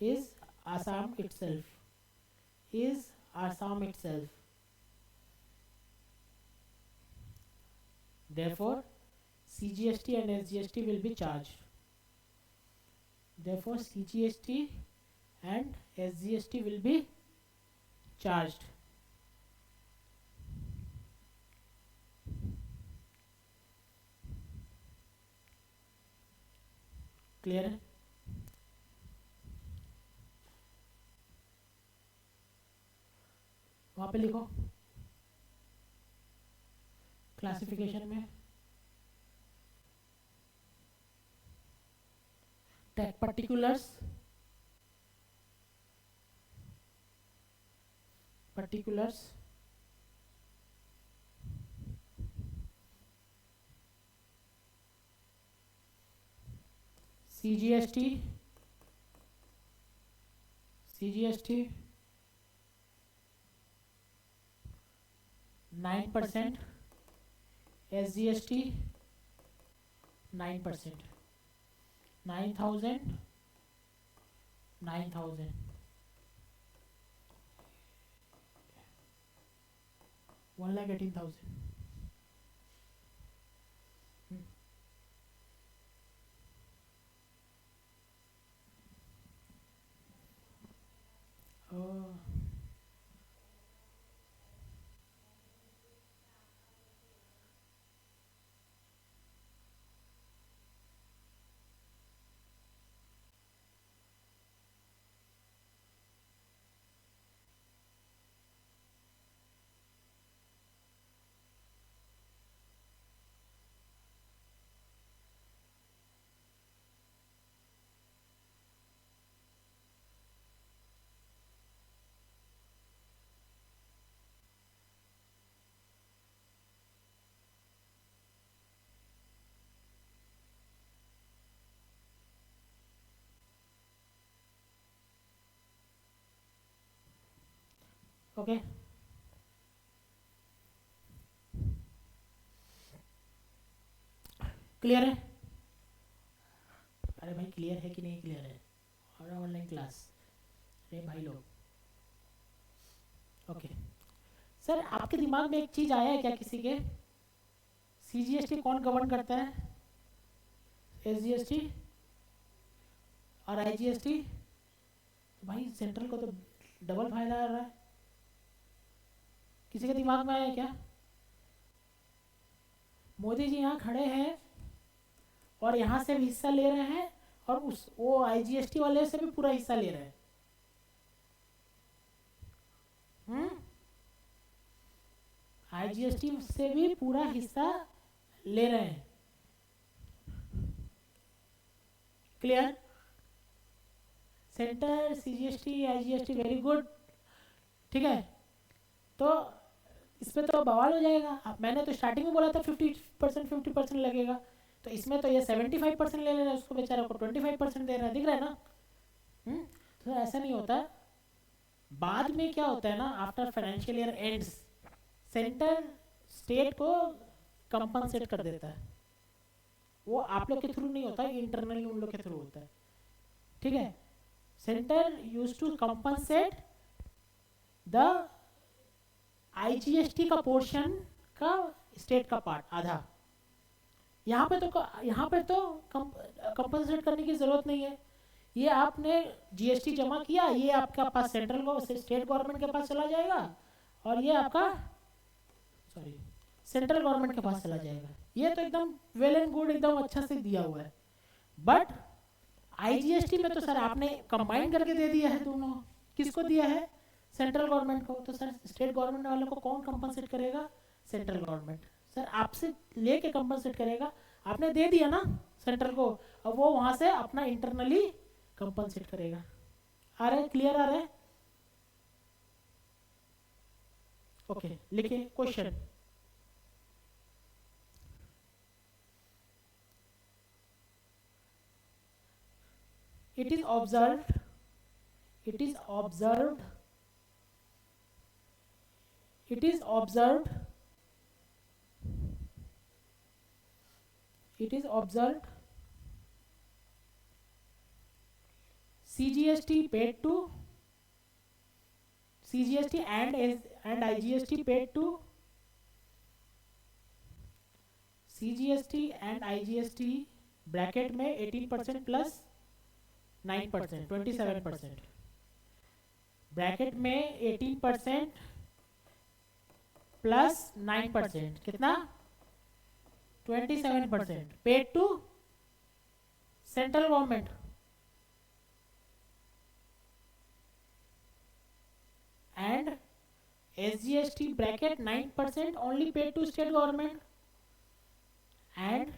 is Assam itself, is Assam itself. Therefore, CGST and SGST will be charged. Therefore, CGST and SGST will be charged. Clear है? वहाँ पे लिखो classification में tag particulars CGST 9%, SGST 9%, 9,000 1,18,000. Okay clear है? अरे भाई clear है कि नहीं क्लियर है? और ऑनलाइन क्लास, अरे भाई लोग, ओके सर आपके दिमाग में एक चीज आया है क्या किसी के? CGST कौन गवर्न करता है? SGST और IGST? भाई सेंट्रल को तो डबल फायदा आ रहा है। किसी के दिमाग में आया क्या? मोदी जी यहाँ खड़े हैं और यहाँ से भी हिस्सा ले रहे हैं और उस वो IGST वाले से भी पूरा हिस्सा ले रहे हैं। IGST से भी पूरा हिस्सा ले रहे हैं। Clear? Centre, CGST, IGST very good, ठीक है। तो इसमें तो बवाल हो जाएगा। अब मैंने तो स्टार्टिंग में बोला था 50% लगेगा, तो इसमें तो ये 75% ले रहा है, उसको बेचारे को 25% दे रहा है, दिख रहा है ना? तो ऐसा नहीं होता। बाद में क्या होता है ना, after financial year ends centre state को कंपनसेट कर देता है। वो आप लोग के थ्रू नहीं होता, इंटरनली उन लोग के थ्रू होता है, ठीक है। Centre use to compensate the IGST का पोर्शन का स्टेट का पार्ट आधा। यहाँ पे तो कंपनसेट करने की जरूरत नहीं है। ये आपने GST जमा किया, ये आपका पास सेंट्रल को स्टेट गवर्नमेंट के पास चला जाएगा और ये आपका सेंट्रल गवर्नमेंट के पास चला जाएगा। ये तो एकदम वेल एंड गुड, एकदम अच्छा से दिया हुआ है। बट IGST में तो सर आपने कंबाइन करके दे दिया है दोनों। किसको दिया है? सेंट्रल गवर्नमेंट को। तो सर स्टेट गवर्नमेंट वालों को कौन कंपनसेट करेगा? Central government. सर आपसे लेके कंपनसेट करेगा, आपने दे दिया ना सेंट्रल को, अब वो वहां से अपना इंटरनली कंपनसेट करेगा। आ रहा है, क्लियर आ रहा है? ओके, लिखिए question. It is observed, it is observed, it is observed, it is observed, CGST paid to, CGST and IGST paid to, CGST and IGST bracket में 18% प्लस 9%, 27%, ब्रैकेट में 18% plus 9%, कितना? 27%, paid to central government and SGST bracket 9% only paid to state government and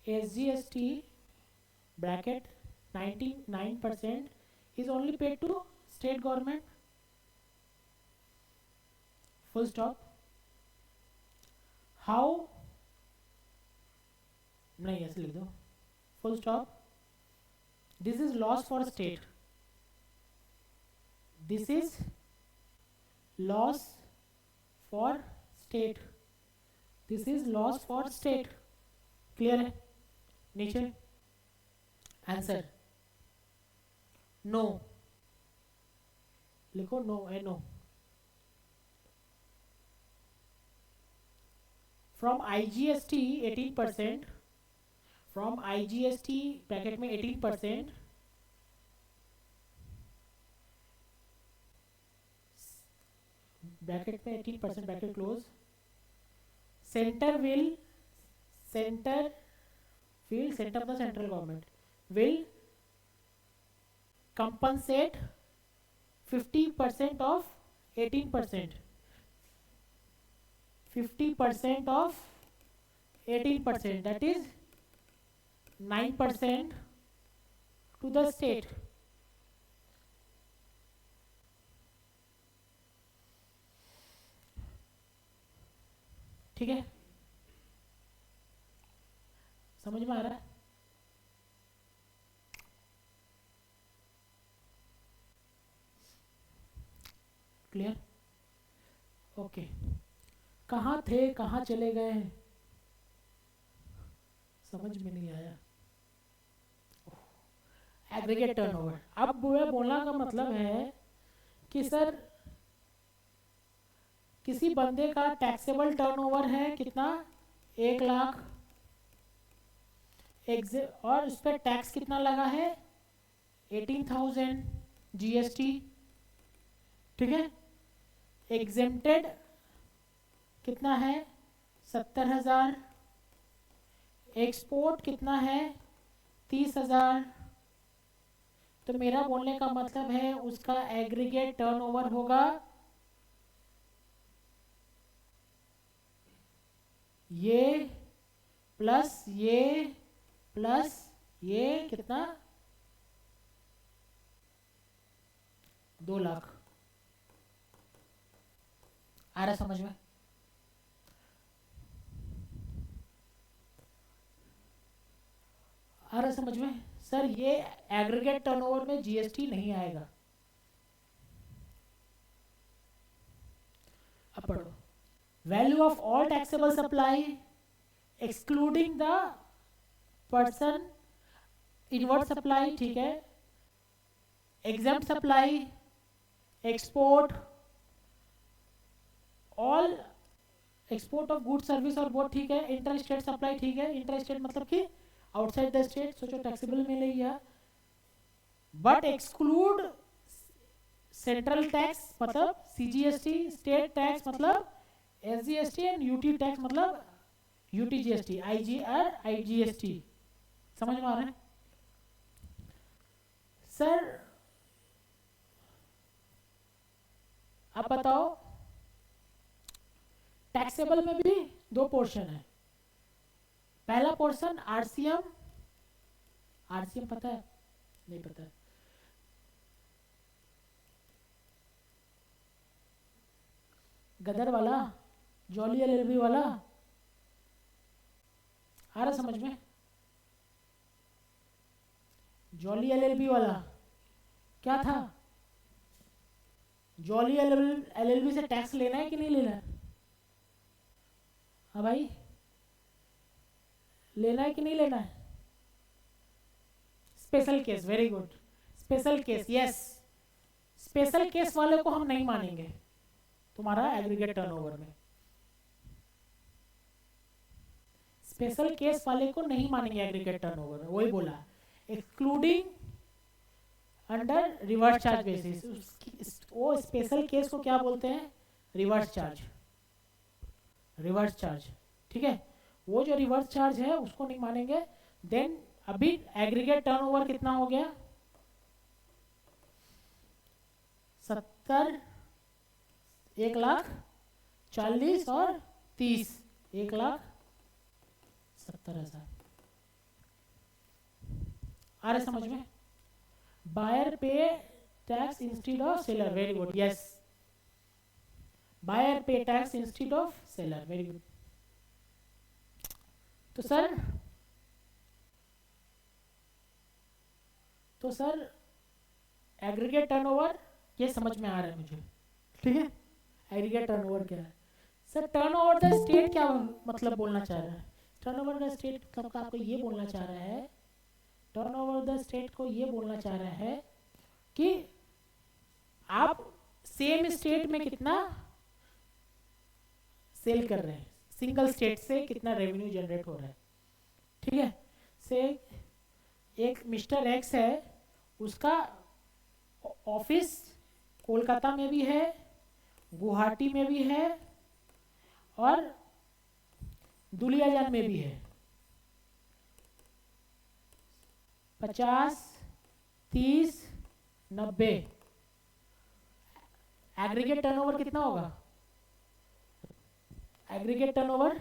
SGST bracket 99% is only paid to state government, full stop. How, नहीं ऐसे लिख दो, full stop. This is loss for state, this is loss for state, this is loss for state, clear है? नीचे answer no लिखो, no है, no. From IGST 18%, from IGST bracket में 18%, bracket में 18% bracket close, centre will, centre of the central government will compensate 50% of 18%, 50% of 18%, that is 9% to the state. ठीक है, समझ में आ रहा है? क्लियर? ओके, कहाँ थे, कहाँ चले गए, समझ में नहीं आया। एग्रीगेट टर्नओवर, अब मैं बोलना का मतलब है कि सर किसी बंदे का टैक्सेबल टर्नओवर है कितना, 1 लाख, और उस पर टैक्स कितना लगा है, 18,000 GST, ठीक है? एग्जेम्प्टेड कितना है, 70,000, एक्सपोर्ट कितना है, 30,000। तो मेरा बोलने का मतलब है उसका एग्रीगेट टर्नओवर होगा ये प्लस ये प्लस ये, कितना, 2 लाख। आ रहा समझ में? आ रहा समझ में? सर ये एग्रीगेट टर्नओवर में GST नहीं आएगा। अब पढ़ो, value of all taxable supply excluding the person inward supply, ठीक है, exempt supply, export, all export of good service और बोथ, ठीक है, इंटर स्टेट सप्लाई, ठीक है, इंटर स्टेट मतलब कि आउटसाइड द स्टेट, सोचो टैक्सेबल में ले लिया, बट एक्सक्लूड सेंट्रल टैक्स मतलब CGST, स्टेट टैक्स मतलब SGST एंड UT टैक्स मतलब UTGST, IGST। समझ में आ रहा है? सर अब बताओ, टैक्सेबल में भी दो पोर्शन है। पहला पोर्शन आरसीएम, आरसीएम पता है? नहीं पता है। गदर वाला, जॉली एलएलबी वाला, आ रहा समझ में? जॉली एलएलबी वाला क्या था? जॉली एलएलबी से टैक्स लेना है कि नहीं लेना है? हाँ भाई, लेना है कि नहीं लेना है? Special case, very good, special case, yes. Special case वाले को हम नहीं मानेंगे तुम्हारा एग्रीगेट टर्नओवर में। स्पेशल केस वाले को नहीं मानेंगे एग्रीगेट टर्नओवर में, वही बोला, excluding under reverse charge basis. वो स्पेशल केस को क्या बोलते हैं? रिवर्स चार्ज, रिवर्स चार्ज, ठीक है। वो जो रिवर्स चार्ज है उसको नहीं मानेंगे। देन अभी एग्रीगेट टर्नओवर कितना हो गया? 70, 1,40,000 और 30, 1,70,000। आ रहे समझ में? Buyer pay tax instead of seller, very good, yes. Buyer pay tax instead of seller, very good. तो सर एग्रीगेट टर्नओवर ये समझ में आ रहा है मुझे, ठीक है। एग्रीगेट टर्नओवर क्या है? सर टर्नओवर द स्टेट क्या मतलब बोलना चाह रहा है? टर्नओवर द स्टेट मतलब आपको ये बोलना चाह रहा है, टर्नओवर द स्टेट को ये बोलना चाह रहा है कि आप सेम स्टेट में कितना सेल कर रहे हैं, सिंगल स्टेट से कितना रेवेन्यू जनरेट हो रहा है, ठीक है। से एक मिस्टर एक्स है, उसका ऑफिस कोलकाता में भी है, गुवाहाटी में भी है और दुलियाजान में भी है। 50, 30, 90 एग्रीगेट टर्नओवर कितना होगा? एग्रीगेट टर्नओवर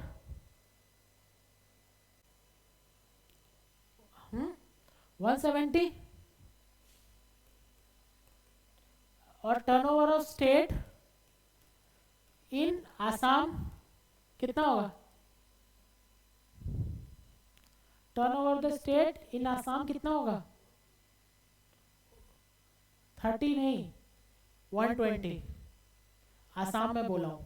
170 और turnover of state in Assam कितना होगा? Turnover the state in Assam कितना होगा? 30 नहीं, 120। आसाम में बोला हूं।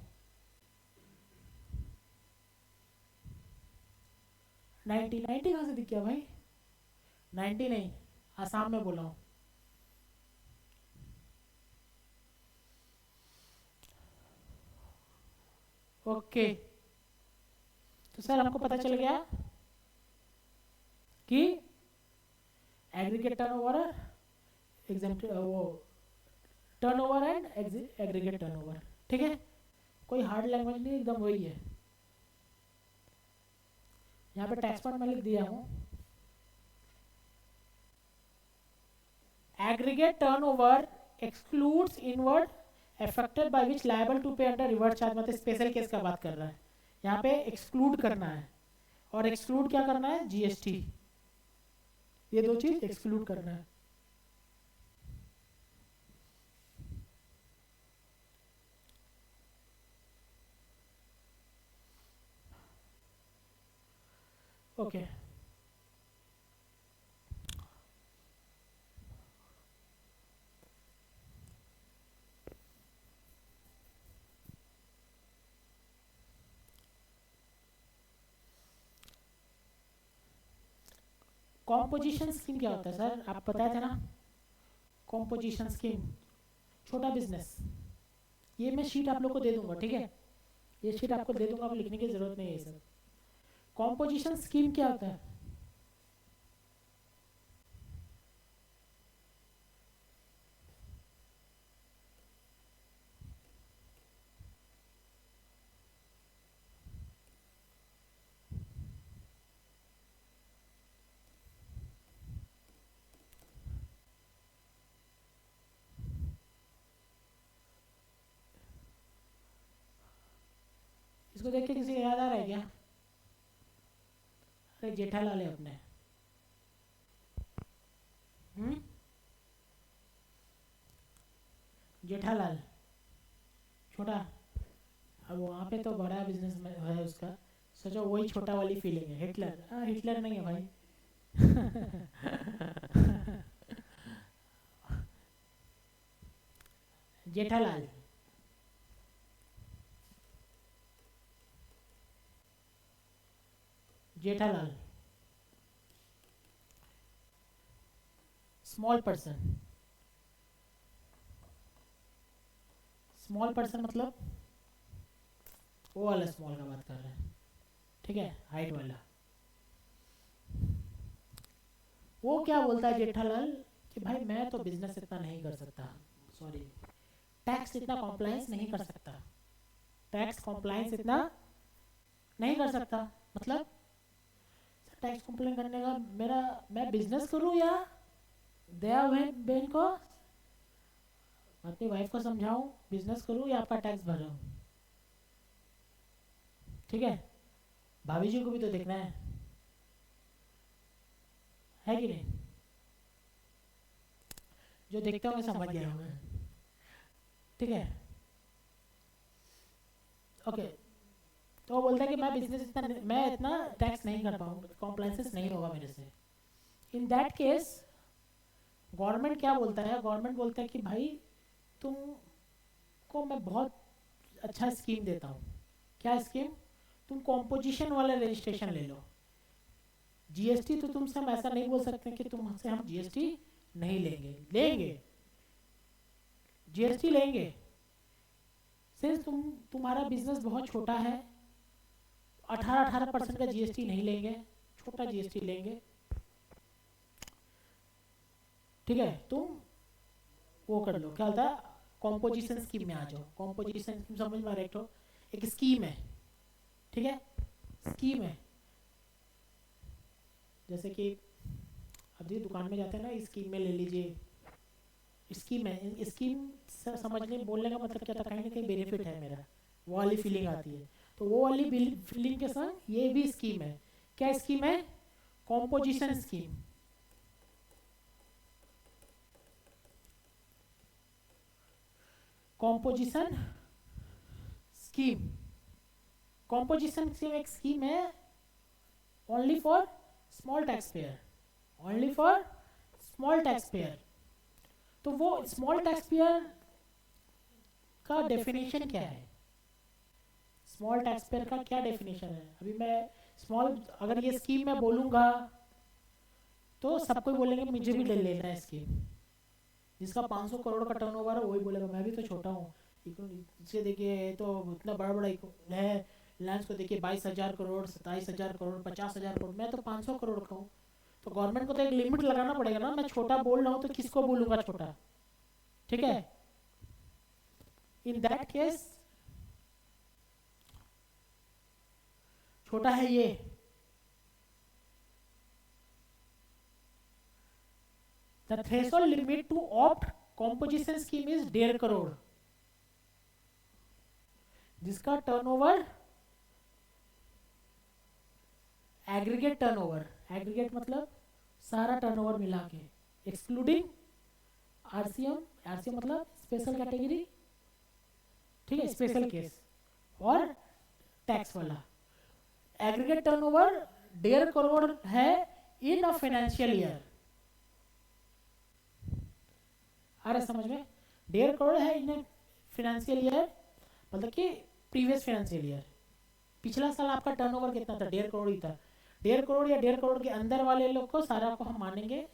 90 कहां से दिख गया भाई? 90 नहीं, आसाम में बोला हूं। ओके, तो सर हमको पता चल गया कि एग्रीगेट टर्नओवर, वो टर्नओवर एंड एग्रीगेट टर्नओवर, ठीक है। कोई हार्ड लैंग्वेज नहीं, एकदम वही है। यहाँ पे टैक्स पॉइंट मैं लिख दिया हूँ। Aggregate turnover excludes inward affected by which liable to pay under reverse charge, मतलब स्पेशल केस का बात कर रहा है। यहाँ पे एक्सक्लूड करना है, और एक्सक्लूड क्या करना है? जीएसटी, ये दो चीज एक्सक्लूड करना है। ओके, कॉम्पोजिशन स्कीम क्या होता है सर? आप बताए थे ना, कॉम्पोजिशन स्कीम, छोटा बिजनेस। ये मैं शीट आप लोग को दे दूंगा, ठीक है। ये शीट आपको दे दूंगा, आप लिखने की जरूरत नहीं है सर। कॉम्पोजिशन स्कीम क्या होता है? इसको देख के किसी को याद आ रहा है क्या? अरे जेठालाल है अपने। जेठालाल छोटा, अब वहाँ पे तो बड़ा बिजनेस में है उसका, सोचो वही छोटा वाली फीलिंग है। हिटलर, हाँ हिटलर नहीं है भाई। Jethalal, Jethalal small person. Small person मतलब वो वाला स्मॉल का बात कर रहे हैं, ठीक है, हाइट वाला। वो क्या बोलता है जेठालाल कि भाई मैं तो बिजनेस इतना नहीं कर सकता, सॉरी टैक्स इतना कॉम्प्लायंस नहीं कर सकता, टैक्स कॉम्प्लायंस इतना नहीं कर सकता। मतलब टैक्स कॉम्प्लाइन करने का मेरा, मैं बिजनेस करूं या दया बहन को, अपनी वाइफ को समझाऊं बिजनेस करूं या आपका टैक्स भरूं, ठीक है, भाभी जी को भी तो देखना है कि नहीं? जो देखते होंगे समझ गए होंगे, ठीक है, ओके। तो वो बोलता है कि मैं बिजनेस इतना, मैं इतना टैक्स नहीं कर पाऊंगा, कॉम्प्लायंसेस नहीं होगा मेरे से। इन दैट केस गवर्नमेंट क्या बोलता है? गवर्नमेंट बोलता है कि भाई तुमको मैं बहुत अच्छा स्कीम देता हूँ। क्या स्कीम? तुम कॉम्पोजिशन वाला रजिस्ट्रेशन ले लो। जीएसटी तो तुमसे हम ऐसा नहीं बोल सकते कि तुमसे हम जीएसटी नहीं लेंगे, लेंगे जीएसटी लेंगे। सिर्फ तुम्हारा बिजनेस बहुत छोटा है, 18% का जीएसटी नहीं लेंगे, छोटा जीएसटी लेंगे, ठीक है। तुम वो कर लो, क्या होता है, कॉम्पोजिशन स्कीम में आ जाओ। कॉम्पोजिशन स्कीम समझ में आ रहा है? एक स्कीम है, ठीक है, स्कीम है। जैसे कि अब ये दुकान में जाते हैं ना, स्कीम में ले लीजिए, स्कीम है, स्कीम समझने बोलने का मतलब क्या था, कहीं ना कहीं बेनिफिट है मेरा, वो वाली फीलिंग आती है। तो वो वाली फीलिंग के साथ ये भी स्कीम है। क्या स्कीम है? Composition scheme. Composition scheme, composition scheme एक स्कीम है only for small tax payer, only for small tax payer. तो वो स्मॉल टैक्स पेयर का डेफिनेशन क्या है? स्मॉल टैक्स पेयर का क्या डेफिनेशन है? अभी मैं स्मॉल, अगर ये स्कीम मैं बोलूंगा तो सबको बोलेंगे मुझे भी ले लेना है स्कीम। जिसका 500 करोड़ का टर्नओवर है वही बोलेगा मैं भी तो छोटा हूँ, इसे देखिए तो इतना बड़ा बड़ा है, रिलायंस को देखिए 22,000 करोड़, 27,000 करोड़, 50,000 करोड़, मैं तो 500 करोड़ का हूँ। तो गवर्नमेंट को तो एक लिमिट लगाना पड़ेगा ना, मैं छोटा बोल रहा हूँ तो किसको बोलूंगा छोटा, ठीक है। इन दैट केस छोटा है ये, the threshold limit to opt composition scheme is 1.5 crore, जिसका टर्नओवर, एग्रीगेट टर्नओवर, एग्रीगेट मतलब सारा टर्नओवर मिला के, एक्सक्लूडिंग आरसीएम, आरसीएम मतलब स्पेशल कैटेगरी, ठीक है, स्पेशल केस और टैक्स वाला। एग्रीगेट टर्नओवर 1.5 करोड़ है इन अ फाइनेंशियल ईयर, आ रहा समझ में? 1.5 करोड़ है इन फाइनेंशियल ईयर, मतलब कि प्रीवियस फाइनेंशियल ईयर, पिछला साल आपका टर्नओवर कितना था? 1.5 करोड़ ही था। 1.5 करोड़ या 1.5 करोड़ के अंदर वाले लोग को सारा को हम मानेंगे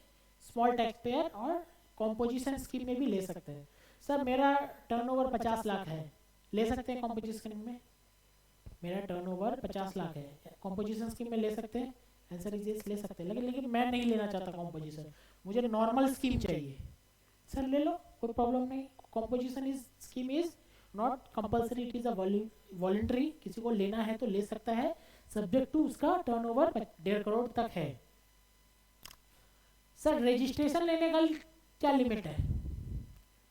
स्मॉल टैक्स पेयर, और कॉम्पोजिशन स्कीम में भी ले सकते हैं। सर मेरा टर्नओवर 50 लाख है, ले सकते हैं कॉम्पोजिशन स्कीम में? मेरा टर्नओवर 50 लाख है, कॉम्पोजिशन स्कीम में ले सकते हैं? आंसर इज यस, ले सकते हैं। लेकिन मैं नहीं लेना चाहता कॉम्पोजिशन, मुझे नॉर्मल स्कीम चाहिए। सर ले लो, कोई प्रॉब्लम नहीं। Composition is scheme is not compulsory, it is a voluntary, किसी को लेना है तो ले सकता है, सब्जेक्ट टू उसका टर्नओवर 1.5 करोड़ तक है। सर रजिस्ट्रेशन लेने का क्या लिमिट है?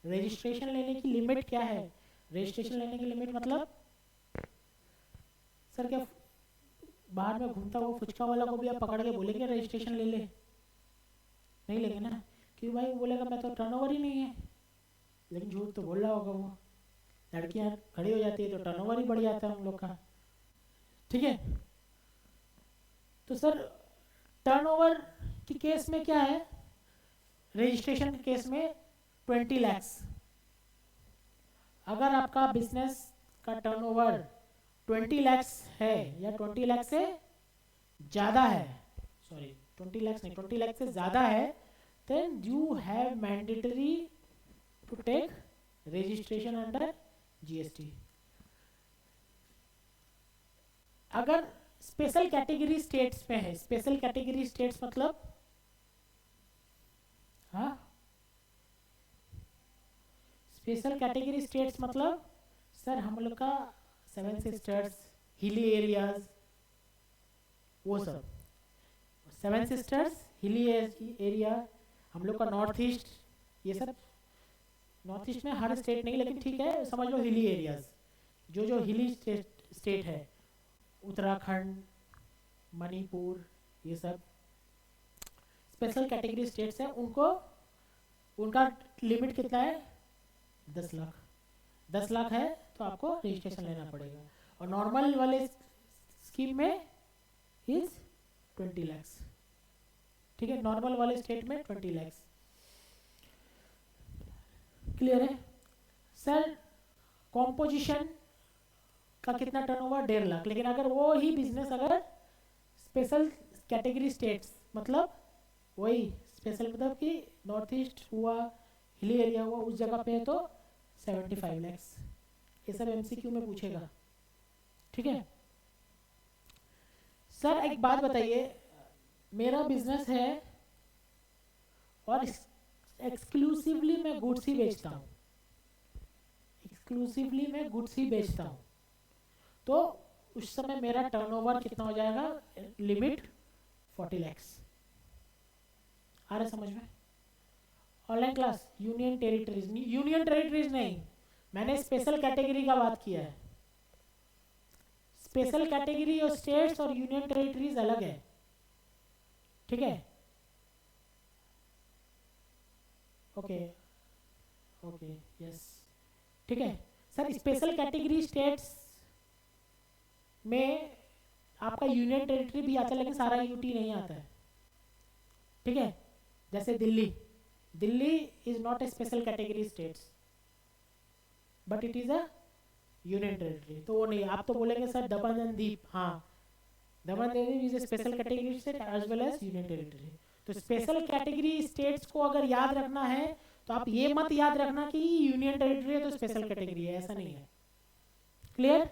रजिस्ट्रेशन लेने की लिमिट क्या है? रजिस्ट्रेशन लेने की लिमिट मतलब सर क्या बाहर में घूमता हुआ फुचका वाला को भी आप पकड़ के बोलेंगे रजिस्ट्रेशन ले ले? नहीं लेंगे ना, क्यों भाई? वो बोलेगा मैं तो टर्नओवर ही नहीं है। लेकिन झूठ तो बोल रहा होगा वो। लड़कियां खड़ी हो जाती है तो टर्नओवर ही बढ़ जाता है हम लोग का। ठीक है, तो सर टर्नओवर के केस में क्या है? रजिस्ट्रेशन के केस में 20 लैक्स। अगर आपका बिजनेस का टर्नओवर 20 लैक्स है या 20 लैक्स से ज़्यादा है, सॉरी 20 लैक्स नहीं, 20 लैक्स से ज़्यादा है, then you have mandatory to take registration under GST. अगर स्पेशल कैटेगरी स्टेट्स में है, स्पेशल कैटेगरी स्टेट्स मतलब, हाँ, स्पेशल कैटेगरी स्टेट्स मतलब सर हम लोग का 7 सिस्टर्स, हिली एरियाज, वो सब 7 सिस्टर्स, हिली एरिया, हम लोग का नॉर्थ ईस्ट, ये सब नॉर्थ ईस्ट में हर स्टेट नहीं लेकिन ठीक है समझ लो हिली एरियाज, जो जो हिली स्टेट है, उत्तराखंड, मणिपुर, ये सब स्पेशल कैटेगरी स्टेट्स हैं। उनको उनका लिमिट कितना है? 10 लाख। 10 लाख है तो आपको रजिस्ट्रेशन लेना पड़ेगा। और नॉर्मल वाले स्कीम में इज 20 लैक्स। ठीक है, नॉर्मल वाले स्टेट में 20 लैक्स। क्लियर है सर? कॉम्पोजिशन का कितना टर्नओवर? 1.5 लाख। लेकिन अगर वो ही बिजनेस अगर स्पेशल कैटेगरी स्टेट्स मतलब वही स्पेशल मतलब कि नॉर्थ ईस्ट हुआ, हिली एरिया हुआ, उस जगह पे है तो 75 लैक्स। ये सब एमसीक्यू में पूछेगा। ठीक है सर, एक बात बताइए, मेरा बिजनेस है और एक्सक्लूसिवली मैं गुड्स ही बेचता हूँ, एक्सक्लूसिवली मैं गुड्स ही बेचता हूँ, तो उस समय मेरा टर्नओवर कितना हो जाएगा? लिमिट 40 लैक्स। आ रहा समझ में? Online class union territories, union territories नहीं, मैंने स्पेशल कैटेगरी का बात किया है। स्पेशल कैटेगरी और स्टेट्स और यूनियन टेरिटरीज अलग है। ठीक है, ओके ओके यस, ठीक है सर। स्पेशल कैटेगरी स्टेट्स में आपका यूनियन टेरिटरी भी आता है लेकिन सारा यूटी नहीं आता है। ठीक है, जैसे Delhi, Delhi is not a special category states but it is a union territory, तो वो नहीं। आप तो बोलेंगे सर दमन एंड दीप, हाँ Daman and Diu is a special category state as well as union territory. तो स्पेशल कैटेगरी स्टेट्स को अगर याद रखना है तो आप ये मत याद रखना कि यूनियन टेरिटरी है तो स्पेशल कैटेगरी है, ऐसा नहीं है। क्लियर?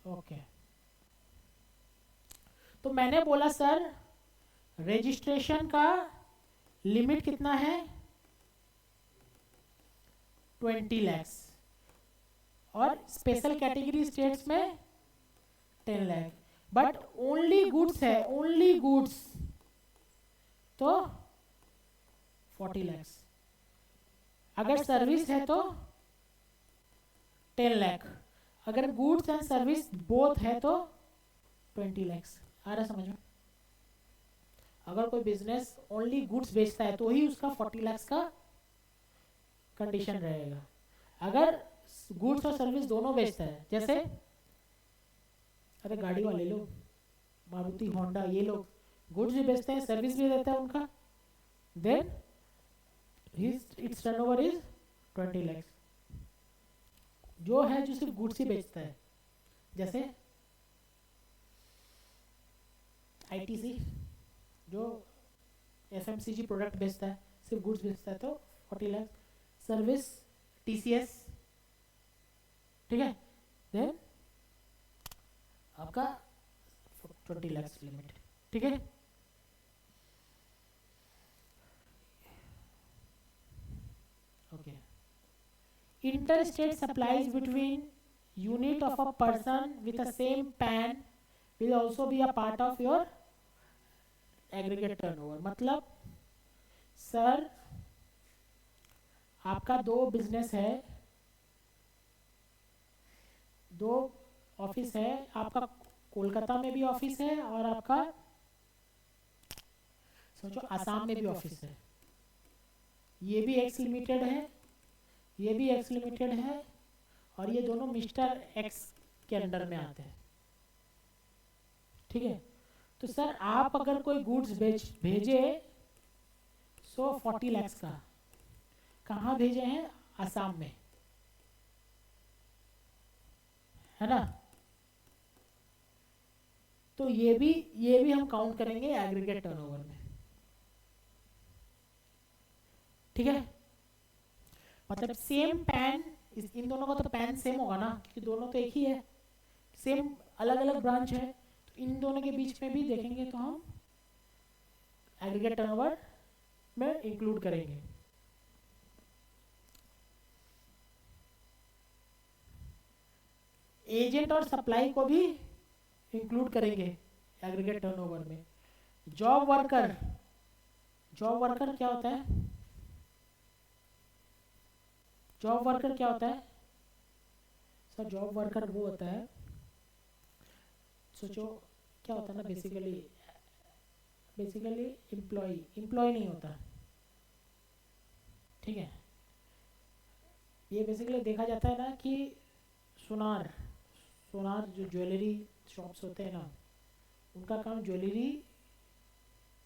ओके तो मैंने बोला सर रजिस्ट्रेशन का लिमिट कितना है? 20 लैक्स, और स्पेशल कैटेगरी स्टेट्स में 10 लाख। बट ओनली गुड्स है, ओनली गुड्स तो 40 लैक्स। अगर सर्विस है तो 10 लाख। अगर गुड्स एंड सर्विस बोथ है तो 20 लैक्स। आ रहा समझ में? अगर कोई बिजनेस ओनली गुड्स बेचता है तो ही उसका 40 लैक्स का कंडीशन रहेगा। अगर गुड्स और सर्विस दोनों बेचता है, जैसे अरे गाड़ी वाले लोग, मारुति, होंडा, ये लोग गुड्स भी बेचते हैं, सर्विस भी देता है उनका, then its turnover is 20 lakhs. जो है जो सिर्फ गुड्स ही बेचता है, जैसे आईटीसी जो एफएमसीजी प्रोडक्ट बेचता है, सिर्फ गुड्स बेचता है तो 40 लाख। सर्विस टीसीएस, ठीक है, देन आपका 20 लाख लिमिट। ठीक है, okay. Interstate supplies between unit of a person with the same pan will also be a part of your aggregate turnover। मतलब सर आपका दो बिजनेस है, दो ऑफिस है आपका, कोलकाता में भी ऑफिस है और आपका सोचो आसाम में भी ऑफिस है। ये भी एक्स लिमिटेड है, ये भी एक्स लिमिटेड है, और ये दोनों मिस्टर एक्स के अंडर में आते हैं। ठीक है, तो सर आप अगर कोई गुड्स भेजे सो 40 लाख का, कहाँ भेजे हैं? आसाम में, है ना? तो ये भी हम काउंट करेंगे एग्रीगेट टर्नओवर में। ठीक है, मतलब सेम पैन, इन दोनों का तो पैन सेम होगा ना, क्योंकि दोनों तो एक ही है, सेम अलग अलग ब्रांच है, तो इन दोनों के बीच में भी देखेंगे तो हम एग्रीगेट टर्नओवर में इंक्लूड करेंगे। एजेंट और सप्लाई को भी इंक्लूड करेंगे एग्रीगेट टर्नओवर में। जॉब वर्कर, जॉब वर्कर क्या होता है? जॉब वर्कर क्या होता है सर? जॉब वर्कर वो होता है, सोचो क्या होता है ना, बेसिकली एम्प्लॉय नहीं होता। ठीक है, ये बेसिकली देखा जाता है ना कि सोनार जो ज्वेलरी शॉप्स होते हैं ना, उनका काम ज्वेलरी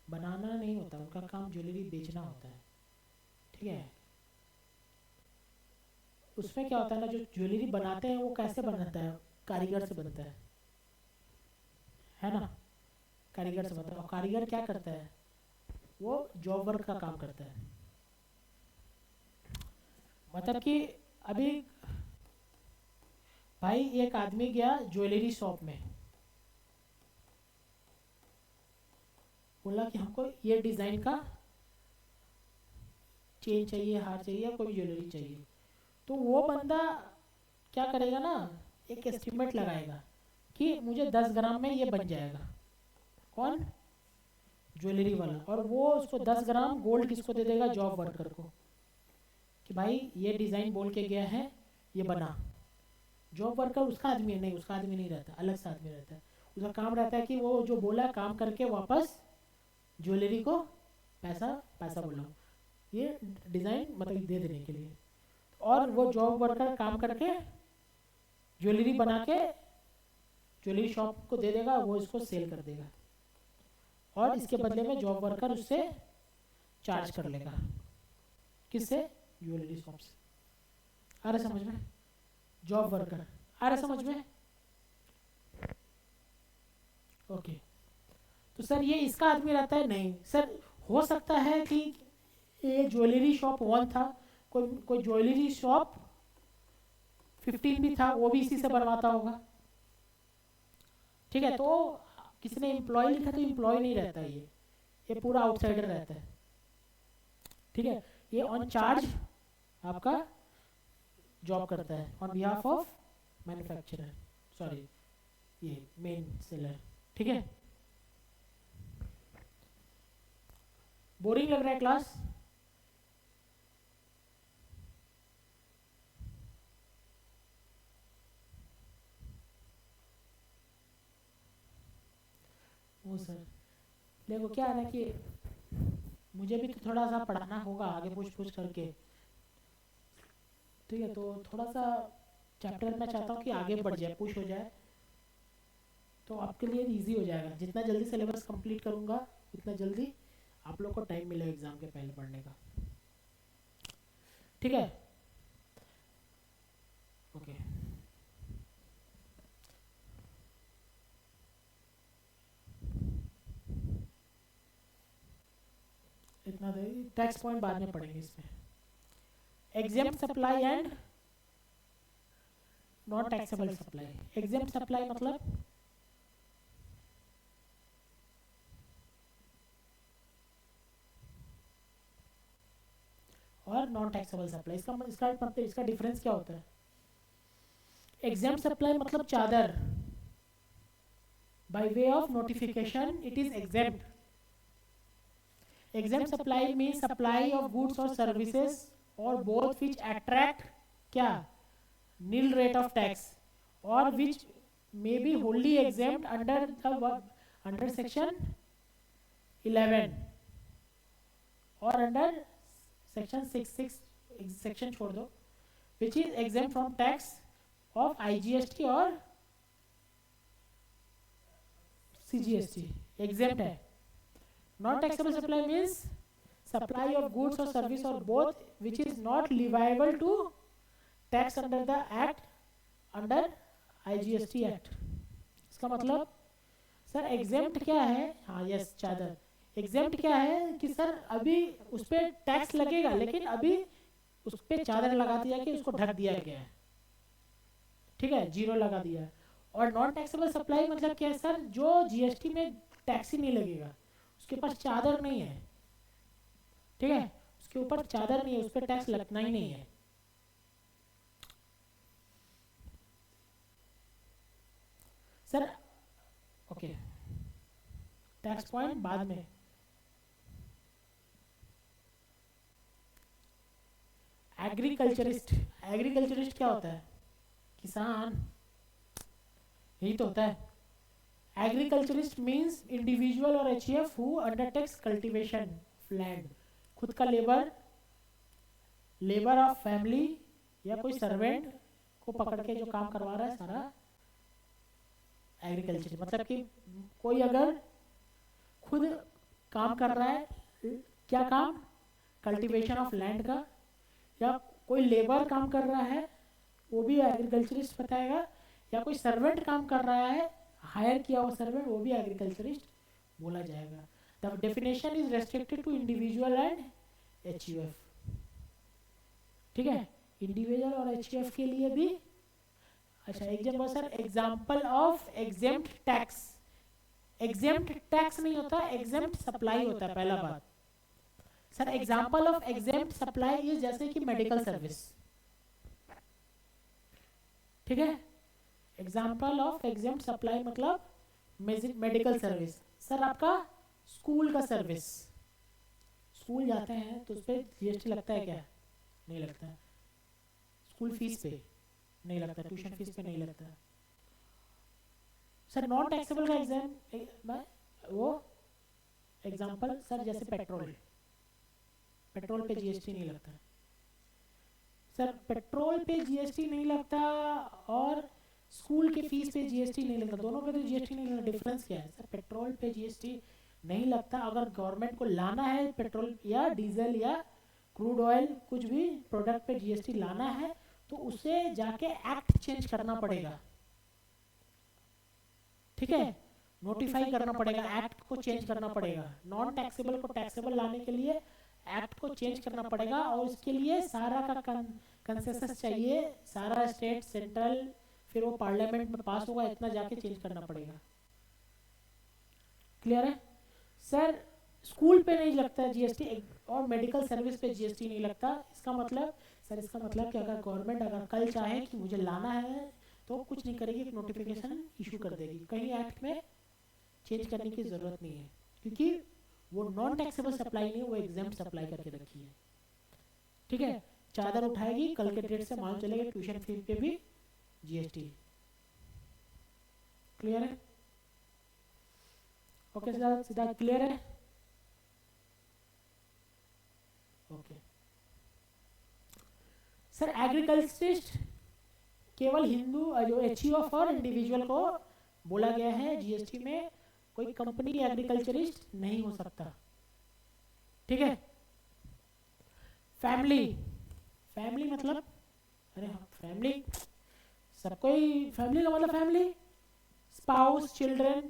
बनाना नहीं होता, उनका काम ज्वेलरी बेचना होता है। ठीक है, उसमें क्या होता है ना, जो ज्वेलरी बनाते हैं वो कैसे बनता है? कारीगर से बनता है ना? कारीगर से बनता है, और कारीगर क्या करता है? वो जॉब वर्क का काम करता है। मतलब कि अभी भाई एक आदमी गया ज्वेलरी शॉप में, बोला कि हमको ये डिज़ाइन का चेन चाहिए, हार चाहिए, कोई ज्वेलरी चाहिए। तो वो बंदा क्या करेगा ना, एक एस्टिमेट लगाएगा कि मुझे 10 ग्राम में ये बन जाएगा। कौन? ज्वेलरी वाला। और वो उसको 10 ग्राम गोल्ड किसको दे देगा? जॉब वर्कर को, कि भाई ये डिज़ाइन बोल के गया है, ये बना। जॉब वर्कर उसका आदमी है नहीं, उसका आदमी नहीं रहता, अलग से आदमी रहता है। उसका काम रहता है कि वो जो बोला काम करके वापस ज्वेलरी को पैसा बोला, ये डिज़ाइन मतलब दे देने के लिए। और वो जॉब वर्कर काम करके ज्वेलरी बना के ज्वेलरी शॉप को दे देगा, वो इसको सेल कर देगा, और इसके बदले में जॉब वर्कर उससे चार्ज कर लेगा। किससे? ज्वेलरी शॉप से। आ रहा समझ में? जॉब वर्कर आ रहा समझ में? ओके, तो सर ये इसका आदमी रहता है? नहीं सर, हो सकता है कि ये ज्वेलरी शॉप 1 था, कोई ज्वेलरी शॉप 15 भी था, वो भी इसी से बनवाता होगा। ठीक है, तो किसी ने एम्प्लॉय लिखा तो एम्प्लॉय नहीं रहता, ये पूरा आउटसाइडर रहता है। ठीक है, ये ऑन चार्ज आपका जॉब करता है on behalf of manufacturer, sorry ये मेन सेलर। ठीक है, बोरिंग लग रहा है क्लास? वो सर देखो क्या है ना कि मुझे भी तो थोड़ा सा पढ़ाना होगा आगे पूछ करके। ठीक है, तो थोड़ा सा चैप्टर मैं चाहता हूँ कि आगे बढ़ जाए, पुश हो जाए, तो आपके लिए इजी हो जाएगा। जितना जल्दी सिलेबस कंप्लीट करूँगा उतना जल्दी आप लोग को टाइम मिलेगा एग्ज़ाम के पहले पढ़ने का। ठीक है, ओके। इतना दे, टैक्स पॉइंट बाद में पढ़ेंगे इसमें। Exempt supply and non taxable supply. Exempt supply मतलब और नॉन टैक्सेबल सप्लाई, इसका डिफरेंस क्या होता है? एग्जेम्प्ट सप्लाई मतलब चादर, by way of notification it is exempt. Exempt supply means supply of goods or services or both which attract क्या? Nil rate of tax or which may be wholly exempt under section 11 or under section 6 section छोड़ दो, which is exempt from tax of IGST or CGST, exempt है. Non taxable supply means supply of goods or service or both which is not liable to tax under the act under IGST Act. इसका मतलब sir exempt क्या है? हाँ yes, चादर exempt क्या है कि सर अभी उस पर टैक्स लगेगा लेकिन अभी उस पर चादर लगा दिया कि उसको ढक दिया गया है, ठीक है, जीरो लगा दिया है. और नॉन टैक्सेबल सप्लाई मतलब क्या है सर? जो जीएसटी में टैक्स ही नहीं लगेगा, उसके पास चादर नहीं है, ठीक है, उसके ऊपर चादर नहीं है, उस पर टैक्स लगना ही नहीं है. सर ओके, टैक्स पॉइंट बाद में. एग्रीकल्चरिस्ट, एग्रीकल्चरिस्ट क्या होता है? किसान, यही तो होता है. एग्रीकल्चरिस्ट मीन्स इंडिविजुअल और HUF who undertakes cultivation of land. खुद का लेबर, लेबर ऑफ फैमिली या कोई सर्वेंट को पकड़ के जो काम करवा रहा है सारा एग्रीकल्चर. मतलब कि कोई अगर खुद काम कर रहा है, क्या काम? कल्टीवेशन ऑफ लैंड का, या कोई लेबर काम कर रहा है वो भी एग्रीकल्चरिस्ट बताएगा, या कोई सर्वेंट काम कर रहा है, हायर किया हुआ सर्वेंट, वो भी एग्रीकल्चरिस्ट बोला जाएगा. The definition is restricted to individual and HUF. ठीक है, इंडिविजुअल और एचयूएफ के लिए भी. अच्छा, example sir, example of exempt tax. Exempt tax नहीं होता, एग्जेम्प्ट सप्लाई होता है. पहला बात sir, example of exempt supply is जैसे कि मेडिकल सर्विस. ठीक है, एग्जाम्पल ऑफ एग्जेम्प्ट सप्लाई मतलब मेडिकल सर्विस. सर आपका स्कूल का सर्विस, स्कूल जाते हैं तो उस पर जीएसटी लगता है क्या? नहीं लगता है. स्कूल फीस पे नहीं लगता, ट्यूशन फीस पे नहीं लगता. सर नॉन टैक्सेबल का एग्जाम वो एग्जाम्पल सर जैसे पेट्रोल, पेट्रोल पे जीएसटी नहीं लगता. सर पेट्रोल पे जीएसटी नहीं लगता और स्कूल के फीस पे जीएसटी नहीं लगता, दोनों पे तो जीएसटी नहीं लगता. डिफरेंस क्या है सर? पेट्रोल पे जीएसटी नहीं लगता. अगर गवर्नमेंट को लाना है पेट्रोल या डीजल या क्रूड ऑयल कुछ भी प्रोडक्ट पे जीएसटी लाना है तो उसे जाके एक्ट चेंज करना पड़ेगा. ठीक है, नोटिफाई करना पड़ेगा, एक्ट को चेंज करना पड़ेगा. नॉन टैक्सेबल को टैक्सेबल लाने के लिए एक्ट को चेंज करना पड़ेगा और उसके लिए सारा का कंसेंसस चाहिए, सारा स्टेट सेंट्रल, फिर वो पार्लियामेंट में पास होगा, इतना जाके चेंज करना पड़ेगा. क्लियर है सर? स्कूल पे नहीं लगता जीएसटी और मेडिकल सर्विस पे जीएसटी नहीं लगता. इसका मतलब सर, इसका मतलब कि अगर गवर्नमेंट अगर कल चाहे कि मुझे लाना है तो कुछ नहीं करेगी, एक नोटिफिकेशन इशू कर देगी. कहीं एक्ट में चेंज करने की जरूरत नहीं है क्योंकि वो नॉन टैक्सेबल सप्लाई नहीं, वो एग्जेम्प्ट सप्लाई करके रखी है. ठीक है, चादर उठाएगी, कल के डेट से मालूम चलेगा ट्यूशन फीस पे भी जीएसटी. क्लियर है? ओके सर, सीधा क्लियर है? ओके सर, एग्रीकल्चरिस्ट केवल हिंदू जो एचईएफ और इंडिविजुअल को बोला गया है जीएसटी में. कोई कंपनी एग्रीकल्चरिस्ट नहीं हो सकता. ठीक है. फैमिली, फैमिली मतलब अरे हाँ फैमिली, सब कोई फैमिली का मतलब family spouse children,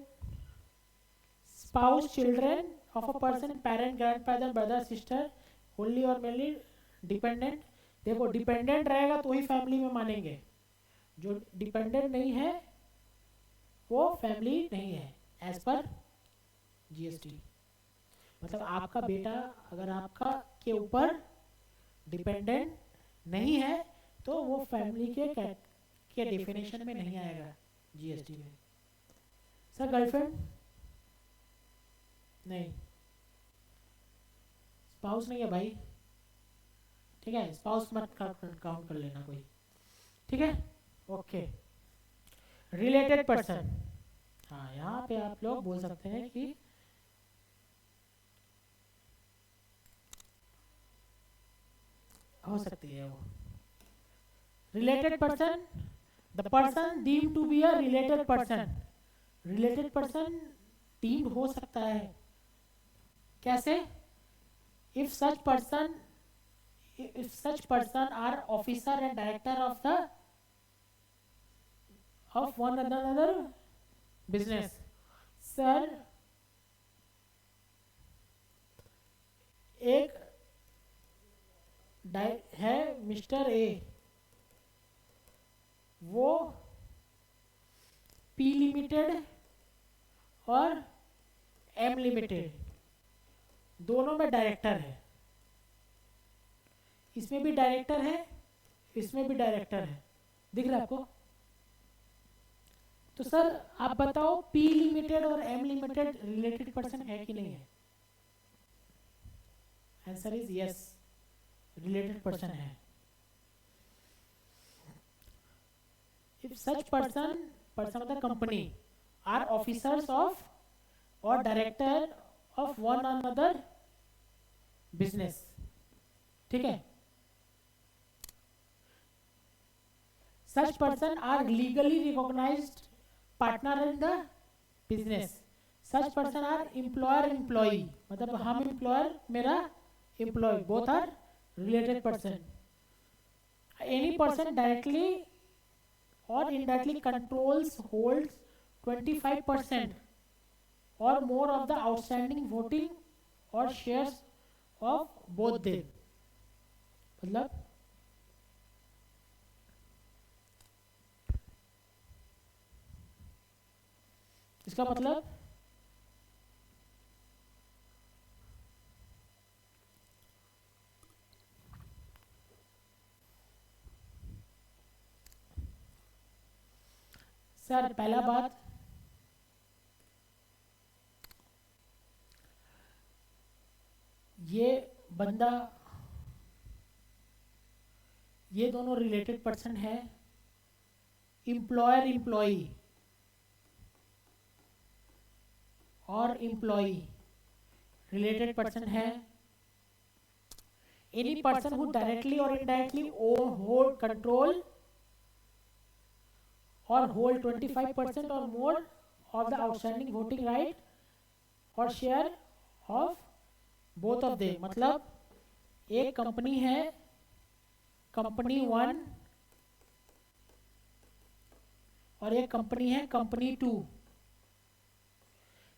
spouse children of a person, parent, grandfather, brother, sister, only और मेनली डिपेंडेंट. देखो डिपेंडेंट रहेगा तो ही फैमिली में मानेंगे, जो डिपेंडेंट नहीं है वो फैमिली नहीं है एज पर जीएसटी. मतलब आपका बेटा अगर आपका के ऊपर डिपेंडेंट नहीं है तो वो फैमिली के डेफिनेशन में नहीं आएगा जीएसटी में. सर गर्लफ्रेंड नहीं, स्पाउस नहीं है भाई. ठीक है, स्पाउस मत काउंट कर लेना कोई. ठीक है, ओके. रिलेटेड पर्सन, हाँ यहाँ पे आप लोग बोल सकते हैं कि हो सकती है वो related person, the person deemed to be a related person. Related person deemed हो सकता है कैसे? If such person, if such person are officer and director of one another business। Sir एक है मिस्टर ए, वो पी लिमिटेड और M limited दोनों में डायरेक्टर है। इसमें भी डायरेक्टर है, इसमें भी डायरेक्टर है, दिख रहा है आपको? तो सर आप बताओ पी लिमिटेड और एम लिमिटेड रिलेटेड पर्सन है कि नहीं है? Answer is yes, related person है। If such person of the company are officers of और director of one another business, ठीक है? Such person are legally recognized partner in the business। Such person are employer employee, मतलब हम employer, मेरा employee, both are related person। Any person directly or indirectly controls, holds 25% or more of the outstanding voting or shares of both them। मतलब इसका मतलब sir पहला बात, ये बंदा, ये दोनों रिलेटेड पर्सन है। एम्प्लॉयर एम्प्लॉई और एम्प्लॉई रिलेटेड पर्सन है। एनी पर्सन हु डायरेक्टली और इनडायरेक्टली होल्ड कंट्रोल और होल्ड 25% और more of the outstanding voting right और शेयर ऑफ बोथ ऑफ दे। मतलब एक कंपनी है, कंपनी 1, और एक कंपनी है कंपनी 2।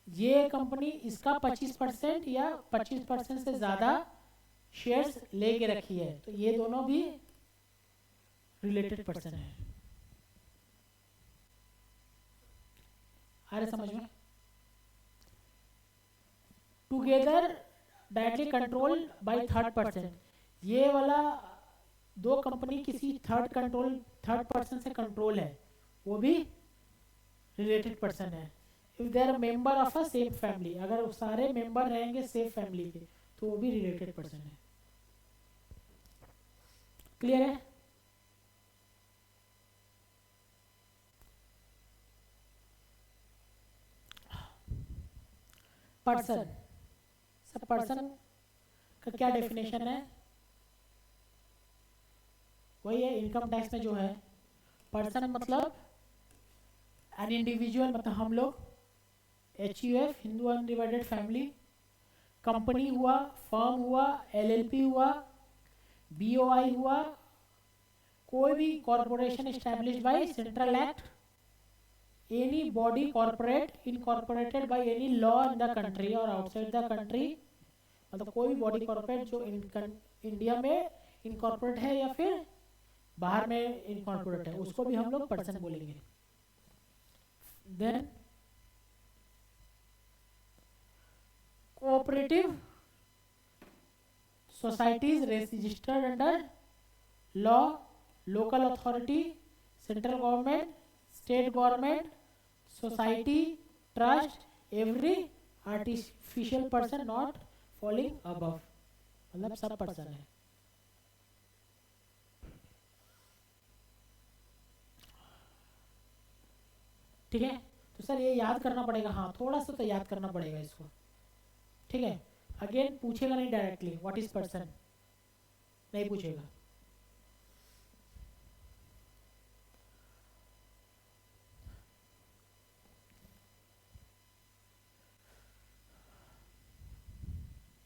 ये कंपनी इसका 25% या 25% से ज्यादा शेयर्स लेके रखी है, तो ये दोनों भी रिलेटेड पर्सन है। आ रहे समझ में? Together directly control by third person, ये वाला दो कंपनी किसी थर्ड पर्सन से कंट्रोल है, वो भी रिलेटेड पर्सन है। If they are member of a same family, अगर वो सारे मेंबर रहेंगे सेम फैमिली के, तो वो भी रिलेटेड पर्सन है। क्लियर है? पर्सन, सब पर्सन का क्या डेफिनेशन है? वही है इनकम टैक्स में जो है, पर्सन मतलब एन इंडिविजुअल, मतलब हम लोग, HUF Hindu undivided family, company हुआ, फर्म हुआ, LLP हुआ, BOI हुआ, कोई भी corporation established by central act, any body corporate incorporated by any law in the country और आउटसाइड द कंट्री, मतलब कोई भी बॉडी कॉर्पोरेट जो इंडिया में इनकॉर्पोरेट है या फिर बाहर में इनकॉर्पोरेट है, उसको भी हम लोग पर्सन बोलेंगे। Then cooperative societies registered under law, local authority, central government, state government, society, trust, every artificial person not falling above, मतलब सब पर्सन है। ठीक है, तो सर ये याद करना पड़ेगा, हाँ थोड़ा सा तो याद करना पड़ेगा इसको, ठीक है। अगेन पूछेगा नहीं डायरेक्टली व्हाट इज पर्सन, नहीं पूछेगा।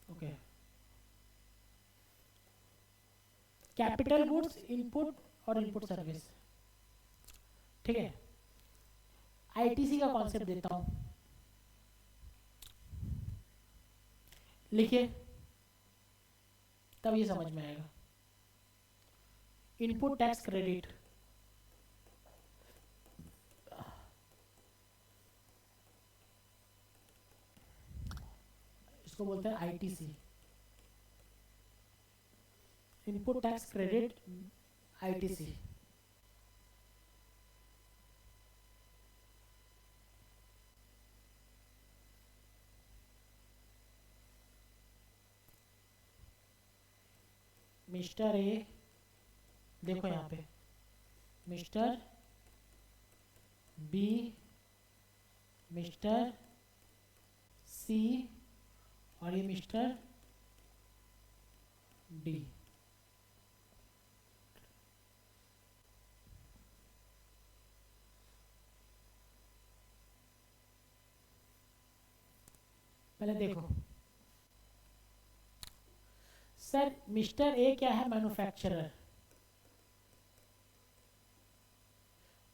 ओके, कैपिटल गुड्स इनपुट और इनपुट सर्विस, ठीक है। आईटीसी का कॉन्सेप्ट देता हूं, लिखिए तब ये समझ में आएगा। इनपुट टैक्स क्रेडिट, इसको बोलते हैं ITC, input tax credit ITC. Mister A, देखो यहाँ पे मिस्टर बी, मिस्टर सी और ये मिस्टर डी। पहले देखो सर, मिस्टर ए क्या है? मैन्युफैक्चरर।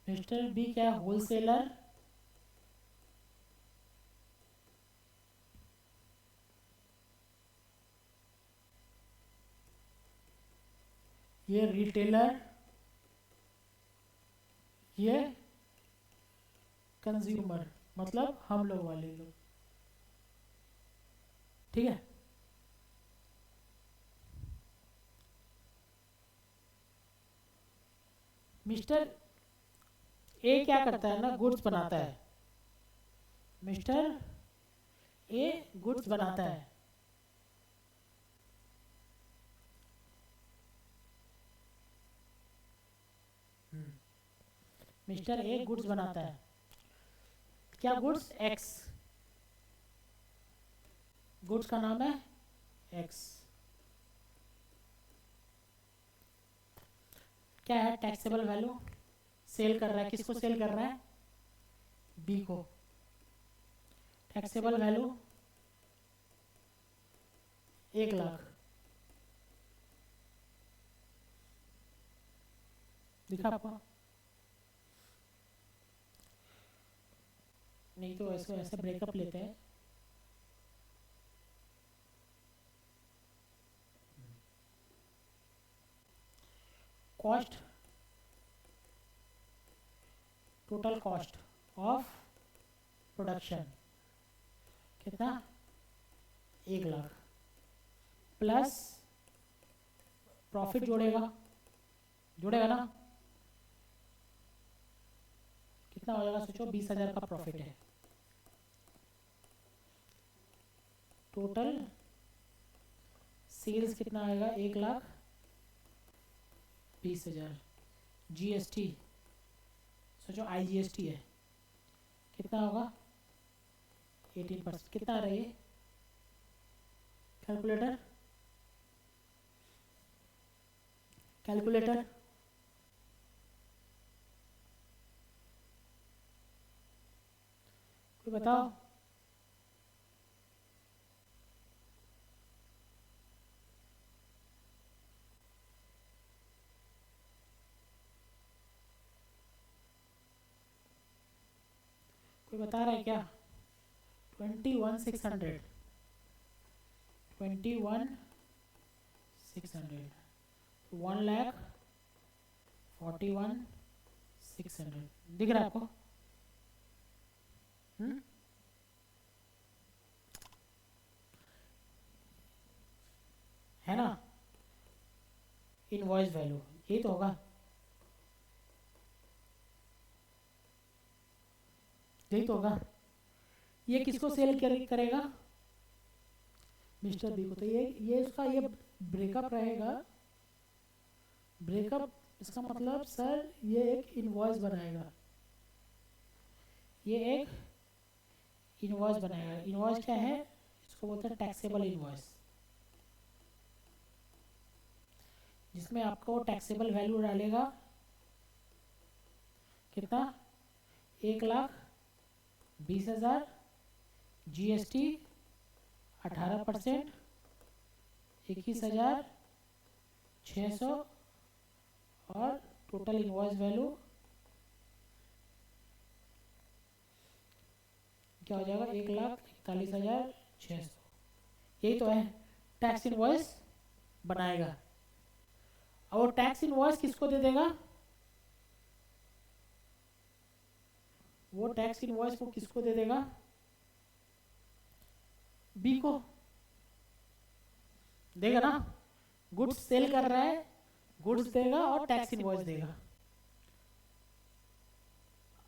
मिस्टर बी क्या है? होलसेलर। ये रिटेलर, ये कंज्यूमर, मतलब हम लोग वाले लोग, ठीक है। मिस्टर ए क्या करता है ना, गुड्स बनाता है। मिस्टर ए गुड्स बनाता है, मिस्टर ए गुड्स बनाता है। क्या गुड्स? एक्स, गुड्स का नाम है एक्स। क्या है? Taxable value. सेल कर रहा है, किसको सेल कर रहा है? बी को। Taxable value 1,00,000। दिखा आपको? नहीं तो ऐसे ऐसे ब्रेकअप लेते हैं। Cost, total cost of production कितना? 1,00,000 प्लस प्रॉफिट जोड़ेगा, जोड़ेगा ना? कितना हो जाएगा सोचो? 20,000 का प्रॉफिट है। टोटल सेल्स कितना आएगा? 1,20,000। जीएसटी सोचो, आईजीएसटी है, कितना होगा? 18%। कितना आ रहा है ये? Calculator, calculator. कोई बताओ? कोई बता रहा है क्या? 21,600, 21,600, 1,41,600 दिख रहा है आपको? है ना? इनवॉइस वैल्यू यही तो होगा, यही तो होगा। ये किसको सेल करेगा? मिस्टर बी को। तो ये उसका ये ब्रेकअप रहेगा। ब्रेकअप इसका मतलब सर ये एक इनवॉइस बनाएगा। ये एक इनवॉइस बनाएगा। इनवॉइस क्या है, इसको बोलते हैं टैक्सेबल इनवॉइस, जिसमें आपको टैक्सेबल वैल्यू डालेगा कितना, 1,20,000, GST 18%, 21,600 और टोटल इनवॉइस वैल्यू क्या हो जाएगा, 1,41,600। यही तो है टैक्स इनवॉइस बनाएगा। और वो टैक्स इनवॉइस किसको दे देगा, वो टैक्स इनवॉइस को किसको दे देगा, बी को देगा ना। गुड्स सेल कर रहा है, गुड्स देगा और टैक्स इनवॉइस देगा।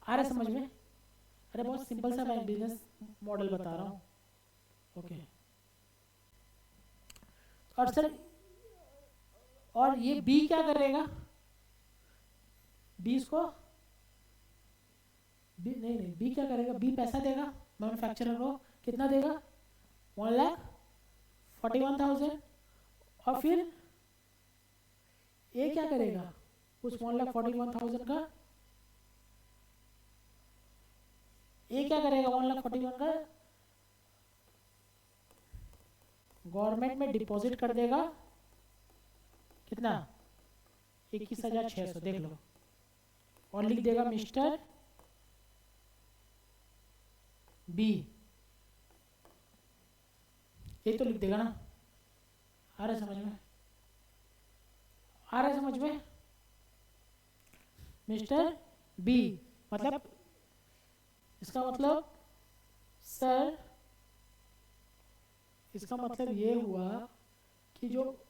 आ रहा है समझ में? अरे बहुत सिंपल सा मैं बिजनेस मॉडल बता रहा हूँ। ओके। और सर, और ये बी क्या करेगा, बी इसको बी नहीं, बी क्या करेगा, बी पैसा देगा मैन्युफैक्चरर को। कितना देगा, 1,41,000। और फिर ये क्या करेगा, उस 1,41,000 का ये क्या करेगा, 1,41,000 का गवर्नमेंट में डिपॉजिट कर देगा। कितना, 21,600 देख लो। और लिख देगा मिस्टर बी, ये तो लिख देगा ना। आ रहा है समझ में? आ रहा है समझ में? मिस्टर बी मतलब, इसका मतलब सर, इसका मतलब ये हुआ कि जो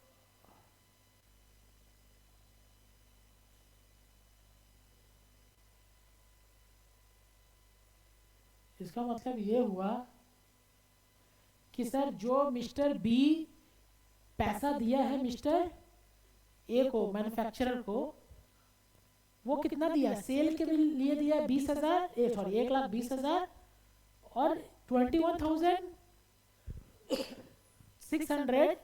इसका मतलब ये हुआ कि सर जो मिस्टर बी पैसा दिया है मिस्टर ए को, मैन्युफैक्चरर को, वो कितना दिया, सेल के लिए दिया 20,000, 1,20,000 और 21,600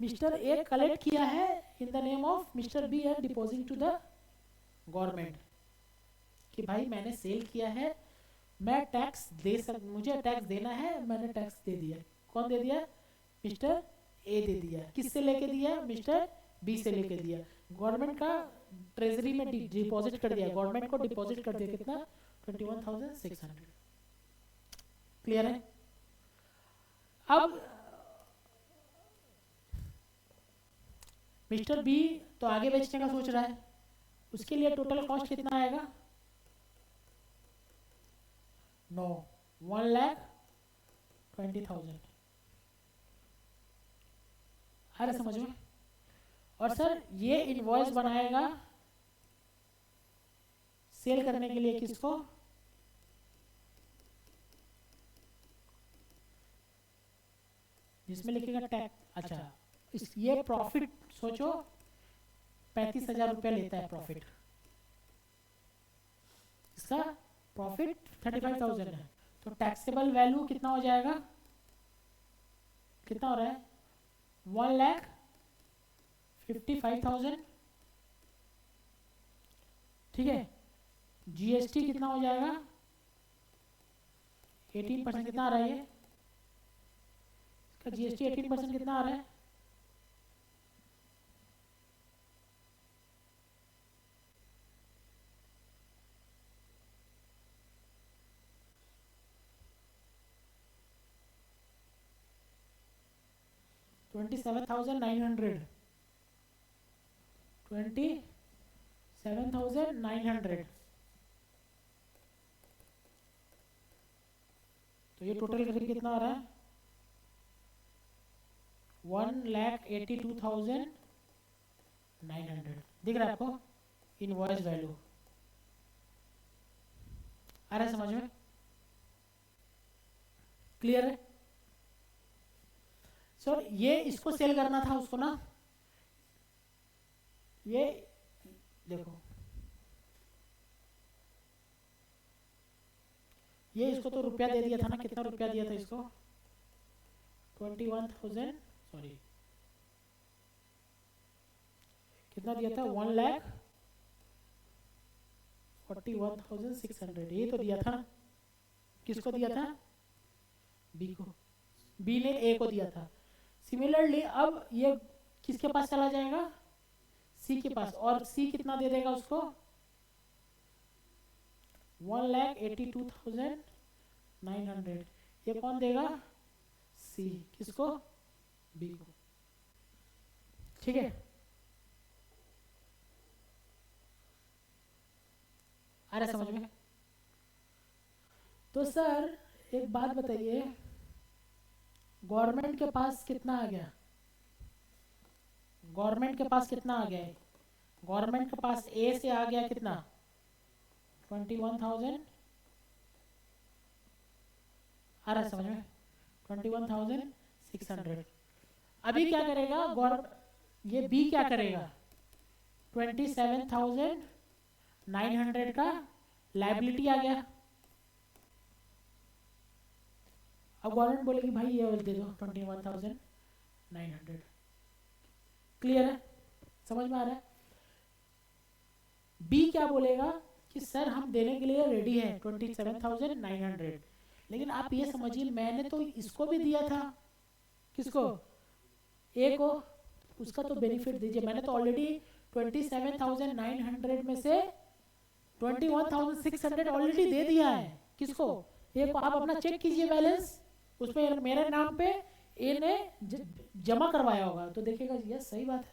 मिस्टर ए कलेक्ट किया है in the name of mister B and deposit to the government कि भाई मैंने सेल किया है, मैं टैक्स मुझे टैक्स देना है, मैंने टैक्स दे दिया। कौन दे दिया, मिस्टर ए दे दिया। किससे लेके दिया, मिस्टर बी से लेके दिया। गवर्नमेंट का ट्रेजरी में डिपॉजिट कर दिया, गवर्नमेंट को डिपॉजिट कर दिया कितना, 21,600। क्लियर है? अब मिस्टर बी तो आगे बेचने का सोच रहा है, उसके लिए टोटल कॉस्ट कितना आएगा, 1,20,000। अरे समझ में? और सर ये इनवॉइस बनाएगा सेल करने के लिए किसको, जिसमें लिखेगा टैक्स। अच्छा, ये प्रॉफिट सोचो 35,000 रुपया लेता है प्रॉफिट, इसका प्रॉफिट 35,000 है, तो टैक्सेबल वैल्यू कितना हो जाएगा, कितना हो रहा है, 1,55,000। ठीक है। जीएसटी कितना हो जाएगा, 18% कितना आ रहा है, ये इसका जीएसटी 18% कितना आ रहा है, $27,900। 27,900। तो ये टोटल करके कितना आ रहा है, 1,82,900। दिख रहा है आपको इनवॉइस वैल्यू? आ रहा है समझ में? क्लियर है? सर ये इसको सेल करना था उसको ना, ये देखो ये इसको तो रुपया दे दिया था ना, कितना रुपया दिया था इसको? 21,000, सॉरी कितना दिया था? 1,41,600, ये तो दिया था। किसको दिया था? बी को। बी ने ए को दिया था। सिमिलरली अब ये किसके पास चला जाएगा? सी के पास। और सी कितना दे देगा उसको? 1,82,900। ये कौन देगा? सी। किसको? बी को। ठीक है, आ रहा समझ में? तो सर एक बात बताइए, गवर्नमेंट के पास कितना आ गया? गवर्नमेंट के पास कितना आ गया है? गवर्नमेंट के पास ए से आ गया कितना? 21,000। आ रहा समझ में? 21,600। अभी क्या करेगा ये बी क्या करेगा? 27,900 का लायबिलिटी आ गया। अब गवर्नमेंट बोलेगी भाई ये दे दो 21,900। क्लियर है? समझ में आ रहा है? बी क्या बोलेगा कि सर हम देने के लिए रेडी है 27,900, लेकिन आप ये समझिए मैंने तो इसको भी दिया था। किसको? ए को। उसका तो बेनिफिट दीजिए। मैंने तो ऑलरेडी 27,900 में से 21,600 ऑलरेडी दे दिया है। किसको? ए को। आप अपना चेक कीजिए बैलेंस, उसमें मेरे नाम पे ए ने जमा करवाया होगा तो देखिएगा यस सही बात है।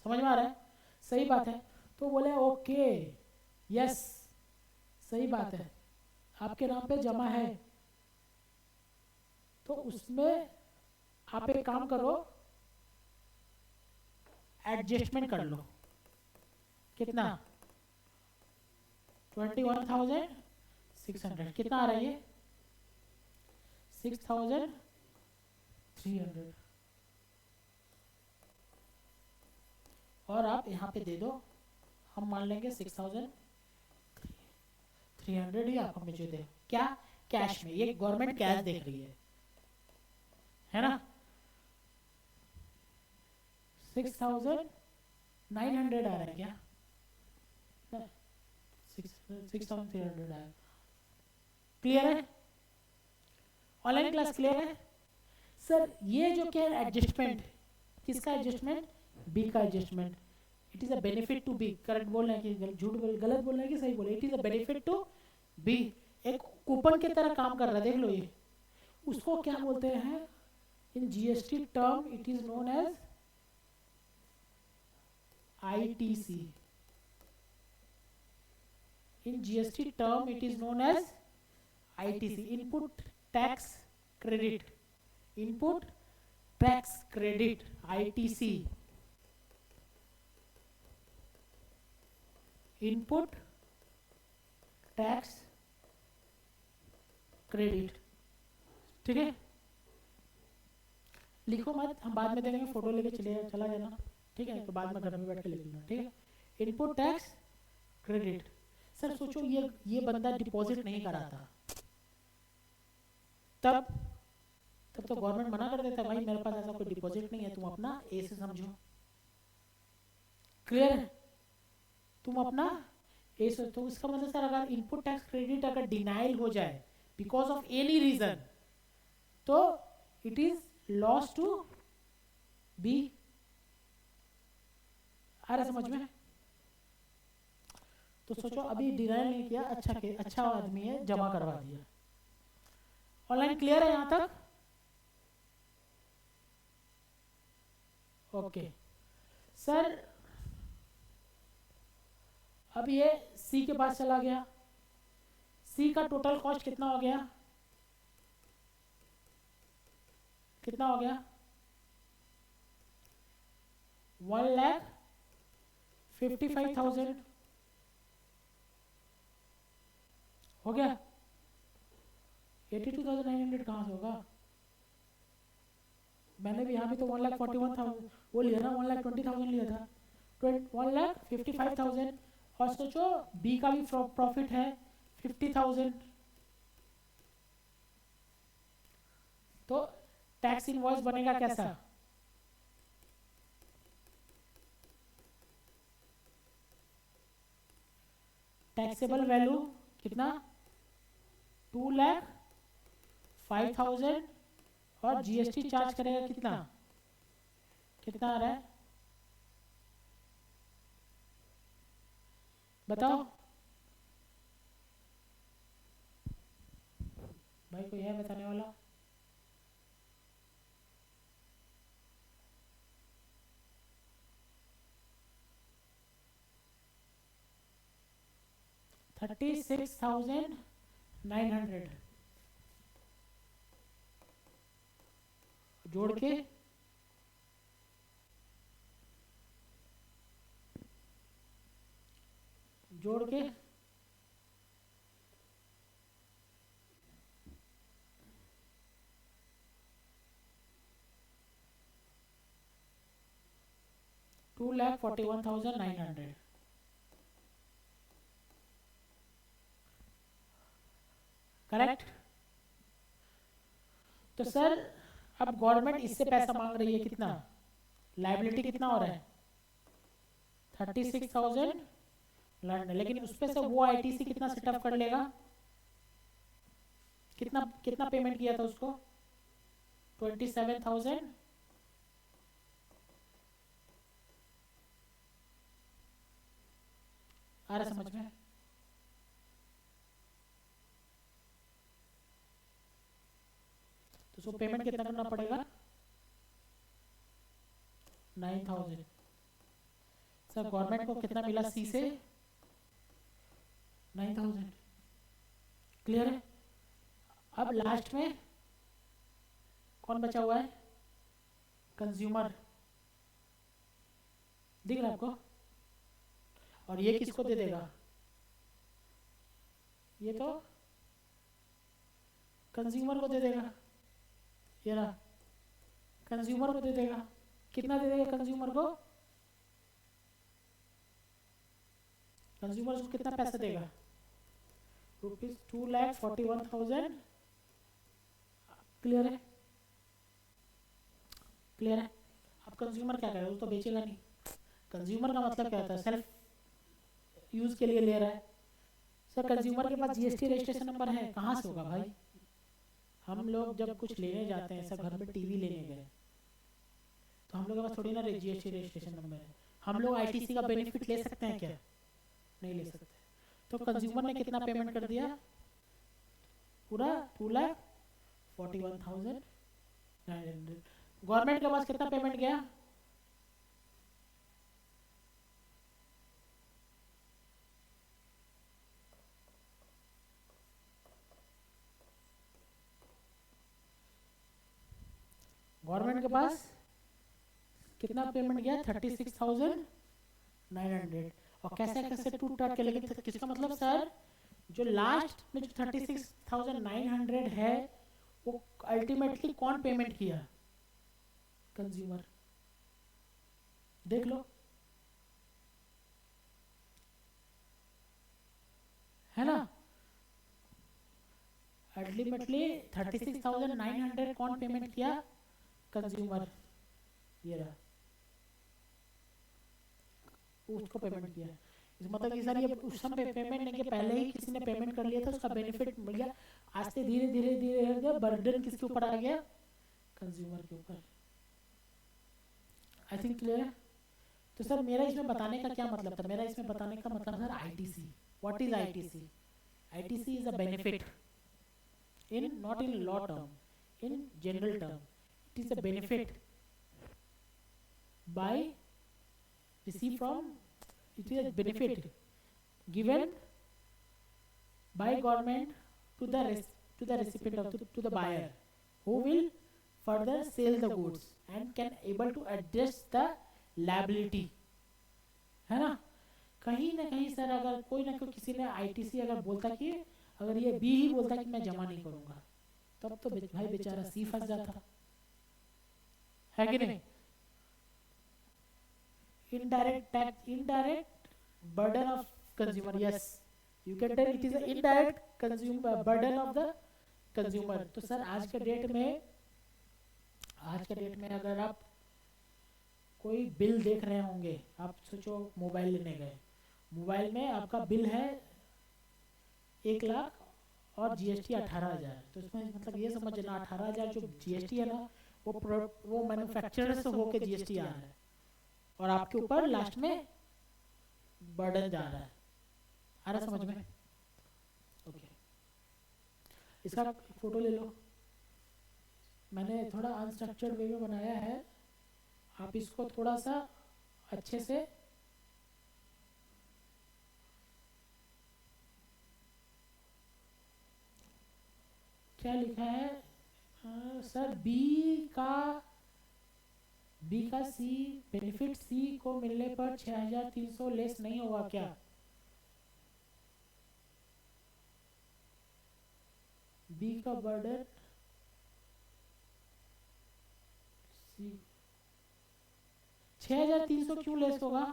समझ में आ रहा है? सही बात है। तो बोले ओके यस सही बात है, आपके नाम पे जमा है। तो उसमें आप एक काम करो, एडजस्टमेंट कर लो। कितना? 21,600। कितना आ रहा है ये? 6,300। और आप यहाँ पे दे दो, हम मान लेंगे 6,300 ही आप हमें जो दे। क्या? कैश में। ये गवर्नमेंट कैश देख रही है ना? 6,900 आ रहा है क्या? 6,300 आया। क्लियर है? ऑनलाइन क्लास क्लियर है? सर ये जो क्या है एडजस्टमेंट, किसका एडजस्टमेंट? बी का adjustment. It is a benefit to B. Correct बोल रहे हैं कि झूठ बोल, गलत बोल रहे हैं कि सही बोले? It is a benefit to B. एक कूपन की तरह काम कर रहा है, देख लो ये। उसको क्या बोलते हैं in GST term? It is known as ITC. In GST term, it is known as ITC, Input Tax Credit. Input Tax Credit, ITC. Input Tax Credit. ठीक है? लिखो मत, हम बाद में दे देंगे, फोटो लेके चला जाना। ठीक है? तो बाद में घर में बैठ के लिख लेना। ठीक है? Input tax credit. सर सोचो ये बंदा डिपॉजिट नहीं करा था, तब तो गवर्नमेंट मना कर देता भाई मेरे पास ऐसा कोई डिपॉजिट नहीं है, तुम अपना ए से समझो। क्लियर है? तुम अपना ए से। तो इसका मतलब सर अगर इनपुट टैक्स क्रेडिट अगर डिनाइल हो जाए बिकॉज ऑफ एनी रीजन, तो it is loss to be. आ रहा समझ में? तो सोचो अभी डिनाइल नहीं किया, अच्छा आदमी है, जमा करवा दिया। ऑनलाइन क्लियर है यहां तक? ओके सर, अब ये सी के पास चला गया। सी का टोटल कॉस्ट कितना हो गया? कितना हो गया? 1,55,000 हो गया। 82,900 कहाँ से होगा? मैंने भी यहाँ भी तो 1,41,000 वो लिया ना, 1,20,000 लिया था। 1,55,000 और सोचो बी का भी प्रॉफिट है 50,000, तो टैक्स इनवॉइस बनेगा कैसा? टैक्सेबल वैल्यू कितना? 2,05,000 और जीएसटी चार्ज करेगा कितना? कितना आ रहा है बताओ भाई, कोई है बताने वाला? $36,900 जोड़ के जोड़ के 2,41,900। करेक्ट? तो सर अब गवर्नमेंट इससे पैसा मांग रही है कितना? लाइबिलिटी कितना हो रहा है? 36,000 लैंड, लेकिन उसपे से वो आईटीसी कितना सेटअप कर लेगा? कितना कितना पेमेंट किया था उसको? 27,000। आ रहा समझ में? तो उसको पेमेंट कितना करना पड़ेगा? 9,000। सर गवर्नमेंट को कितना मिला सी से? 9,000। क्लियर है? अब लास्ट में कौन बचा हुआ है? कंज्यूमर। दिख रहा है आपको? और ये किसको दे देगा? ये तो कंज्यूमर को दे देगा। ये रहा, कंज्यूमर को दे देगा। कितना दे देगा कंज्यूमर को? कंज्यूमर उसको कितना पैसा देगा? ₹2,41,000। क्लियर है? क्लियर है? अब कंज्यूमर क्या करेगा? वो तो बेचेगा नहीं। कंज्यूमर का मतलब क्या होता है? सेल्फ यूज के लिए ले रहा है। सर कंज्यूमर के पास जीएसटी रजिस्ट्रेशन नंबर है? कहाँ से होगा भाई? हम लोग जब कुछ लेने जाते हैं, सब घर में टीवी लेने गए, तो हम लोग के पास थोड़ी ना जीएसटी रजिस्ट्रेशन नंबर है। हम लोग आईटीसी का बेनिफिट ले सकते हैं क्या? नहीं ले सकते। तो कंज्यूमर ने कितना पेमेंट कर दिया? पूरा 2,41,900। गवर्नमेंट के पास कितना पेमेंट गया? गवर्नमेंट के पास कितना पेमेंट गया? 36,900। और कैसे कैसे टूट टाट के, लेकिन किसका मतलब सर, जो लास्ट में जो 36,900 है वो अल्टीमेटली कौन पेमेंट किया? कंज्यूमर। देख लो, है ना? अल्टीमेटली 36,900 कौन पेमेंट किया? कंज्यूमर। ये रहा, उसको पेमेंट किया। इस मतलब कि सर ये उस समय पेमेंट नहीं किया, पहले ही किसी ने पेमेंट कर लिया था, उसका बेनिफिट मिल गया। आज से धीरे धीरे धीरे बर्डन किसके ऊपर आ गया? कंज्यूमर के ऊपर। आई थिंक क्लियर है? तो सर मेरा इसमें बताने का क्या मतलब था? मेरा इसमें बताने का मतलब sir ITC. What is ITC? ITC is a benefit in not in law term, in general term. It is a benefit by received from, it is a benefit given by government to the recipient of to the buyer, who will further sell the goods and can able to address the liability, है ना? कहीं ना कहीं sir अगर कोई ना कोई किसी ने आईटीसी अगर बोलता कि अगर ये बी ही बोलता कि मैं जमा नहीं करूंगा, तब तो भाई बेचारा सी फंस जाता, है कि नहीं? Indirect tax, indirect burden of consumer. Yes, you can tell it is an indirect consumer burden of the consumer. तो सर आज के डेट में अगर आप कोई बिल देख रहे होंगे, आप सोचो मोबाइल लेने गए, मोबाइल में आपका बिल है 1 लाख और जीएसटी 18,000, तो इसमें मतलब ये समझना 18,000 जो जीएसटी है ना, वो मैन्युफैक्चरर से होके जीएसटी आ रहा है और आपके ऊपर लास्ट में बर्डन जा रहा है। आ रहा समझ में? ओके, इसका फोटो ले लो। मैंने थोड़ा अनस्ट्रक्चर्ड वे में बनाया है, आप इसको थोड़ा सा अच्छे से क्या लिखा है सर, बी का सी बेनिफिट सी को मिलने पर 6,300 लेस नहीं होगा क्या? बी का बर्डन सी 6,300 क्यों लेस होगा?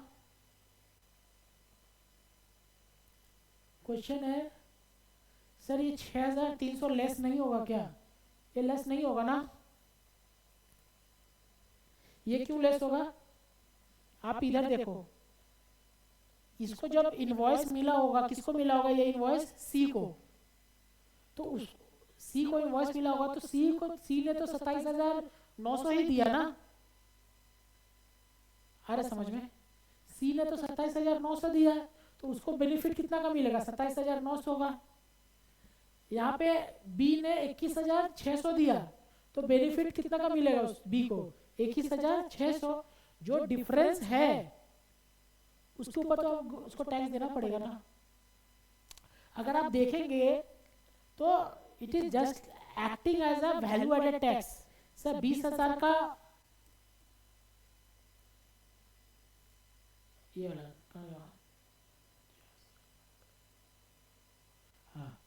क्वेश्चन है सर, ये 6,300 लेस नहीं होगा क्या? ये लेस नहीं होगा ना? ये क्यों लेस होगा? आप इधर देखो, इसको जब इनवॉइस मिला होगा, किसको मिला होगा ये इनवॉइस? सी को। तो उस सी को इनवॉइस मिला होगा, तो सी ने तो 27,900 ही दिया ना। आ रहा समझ में? सी ने तो 27,900 दिया, तो उसको बेनिफिट कितना का मिलेगा? 27,900 होगा। यहाँ पे बी ने 21,600 दिया, तो बेनिफिट कितना का मिलेगा उस बी को? 21,600। जो डिफरेंस है उसके ऊपर तो उसको टैक्स देना पड़ेगा ना। अगर आप देखेंगे तो it is just acting as a value added tax. Sir 20,000 का ये वाला कहाँ? हाँ,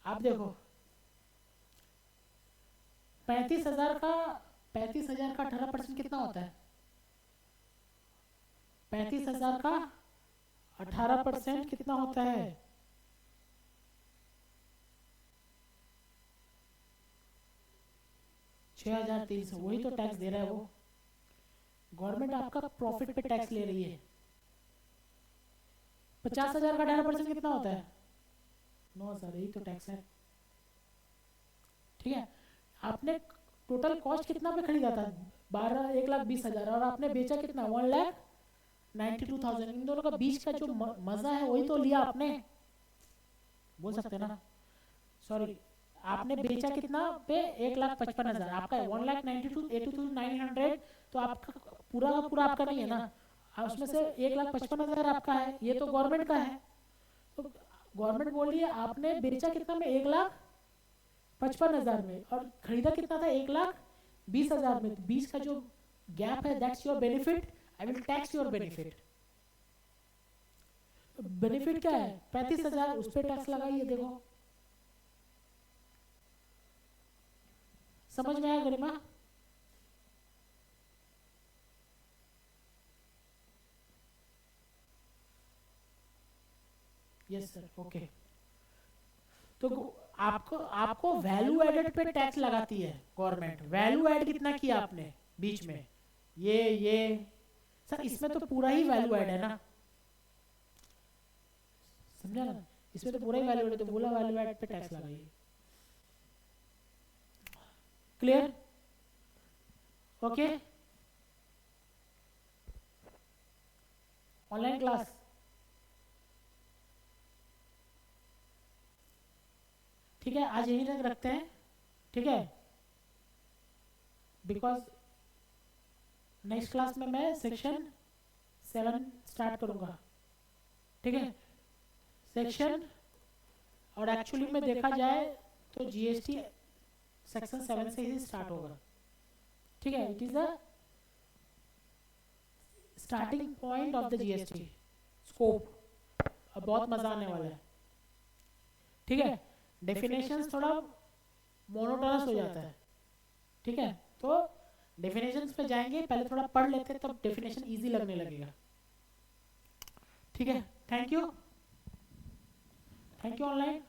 आप देखो 35,000 का 18% कितना होता है? 35,000 का 18% कितना होता है? 6,300। वही तो टैक्स दे रहा है वो। गवर्नमेंट आपका प्रॉफिट पे टैक्स ले रही है। 50,000 का 18% कितना होता है? 9,000। यही तो टैक्स है। ठीक है, आपने टोटल कॉस्ट कितना पे खरीदा था? 1,20,000 और आपने बेचा कितना? 1,92,000। इन दोनों का बीच का जो मजा है वही तो लिया आपने, बोल सकते ना। सॉरी, आपने बेचा कितना पे? 1,55,000। आपका 1,92,900, तो आपका पूरा का पूरा आपका नहीं है ना, उसमें से 1,55,000 आपका है, ये तो गवर्नमेंट का है। तो गवर्नमेंट बोल रही है आपने बेचा कितना में? 1,55,000 में, और खरीदा कितना था? 1,20,000 में। तो बीच का जो गैप है, that's your benefit. I will tax your benefit. Benefit क्या है? 35,000, उस पर टैक्स लगाइए। देखो समझ में आया गरिमा? Yes sir, okay. तो आपको वैल्यू एडेड पे टैक्स लगाती है गवर्नमेंट। वैल्यू ऐड कितना किया आपने बीच में? ये सर इसमें तो पूरा ही वैल्यू ऐड है ना, समझा ना? इसमें तो पूरा ही वैल्यू ऐड है, तो बोला वैल्यू ऐड पे टैक्स लगाइए। क्लियर? ओके। ऑनलाइन क्लास ठीक है, आज यही तक रखते हैं। ठीक है, बिकॉज नेक्स्ट क्लास में मैं सेक्शन 7 स्टार्ट करूंगा। ठीक है, सेक्शन, और एक्चुअली में देखा जाए तो जीएसटी सेक्शन 7 से ही स्टार्ट होगा। ठीक है, it is a starting point of the GST scope. अब बहुत मजा आने वाला है। ठीक है, डेफिनेशंस थोड़ा मोनोटोनस हो जाता है। ठीक है, तो डेफिनेशंस पे जाएंगे, पहले थोड़ा पढ़ लेते हैं, तब डेफिनेशन इजी लगने लगेगा। ठीक है। Thank you online.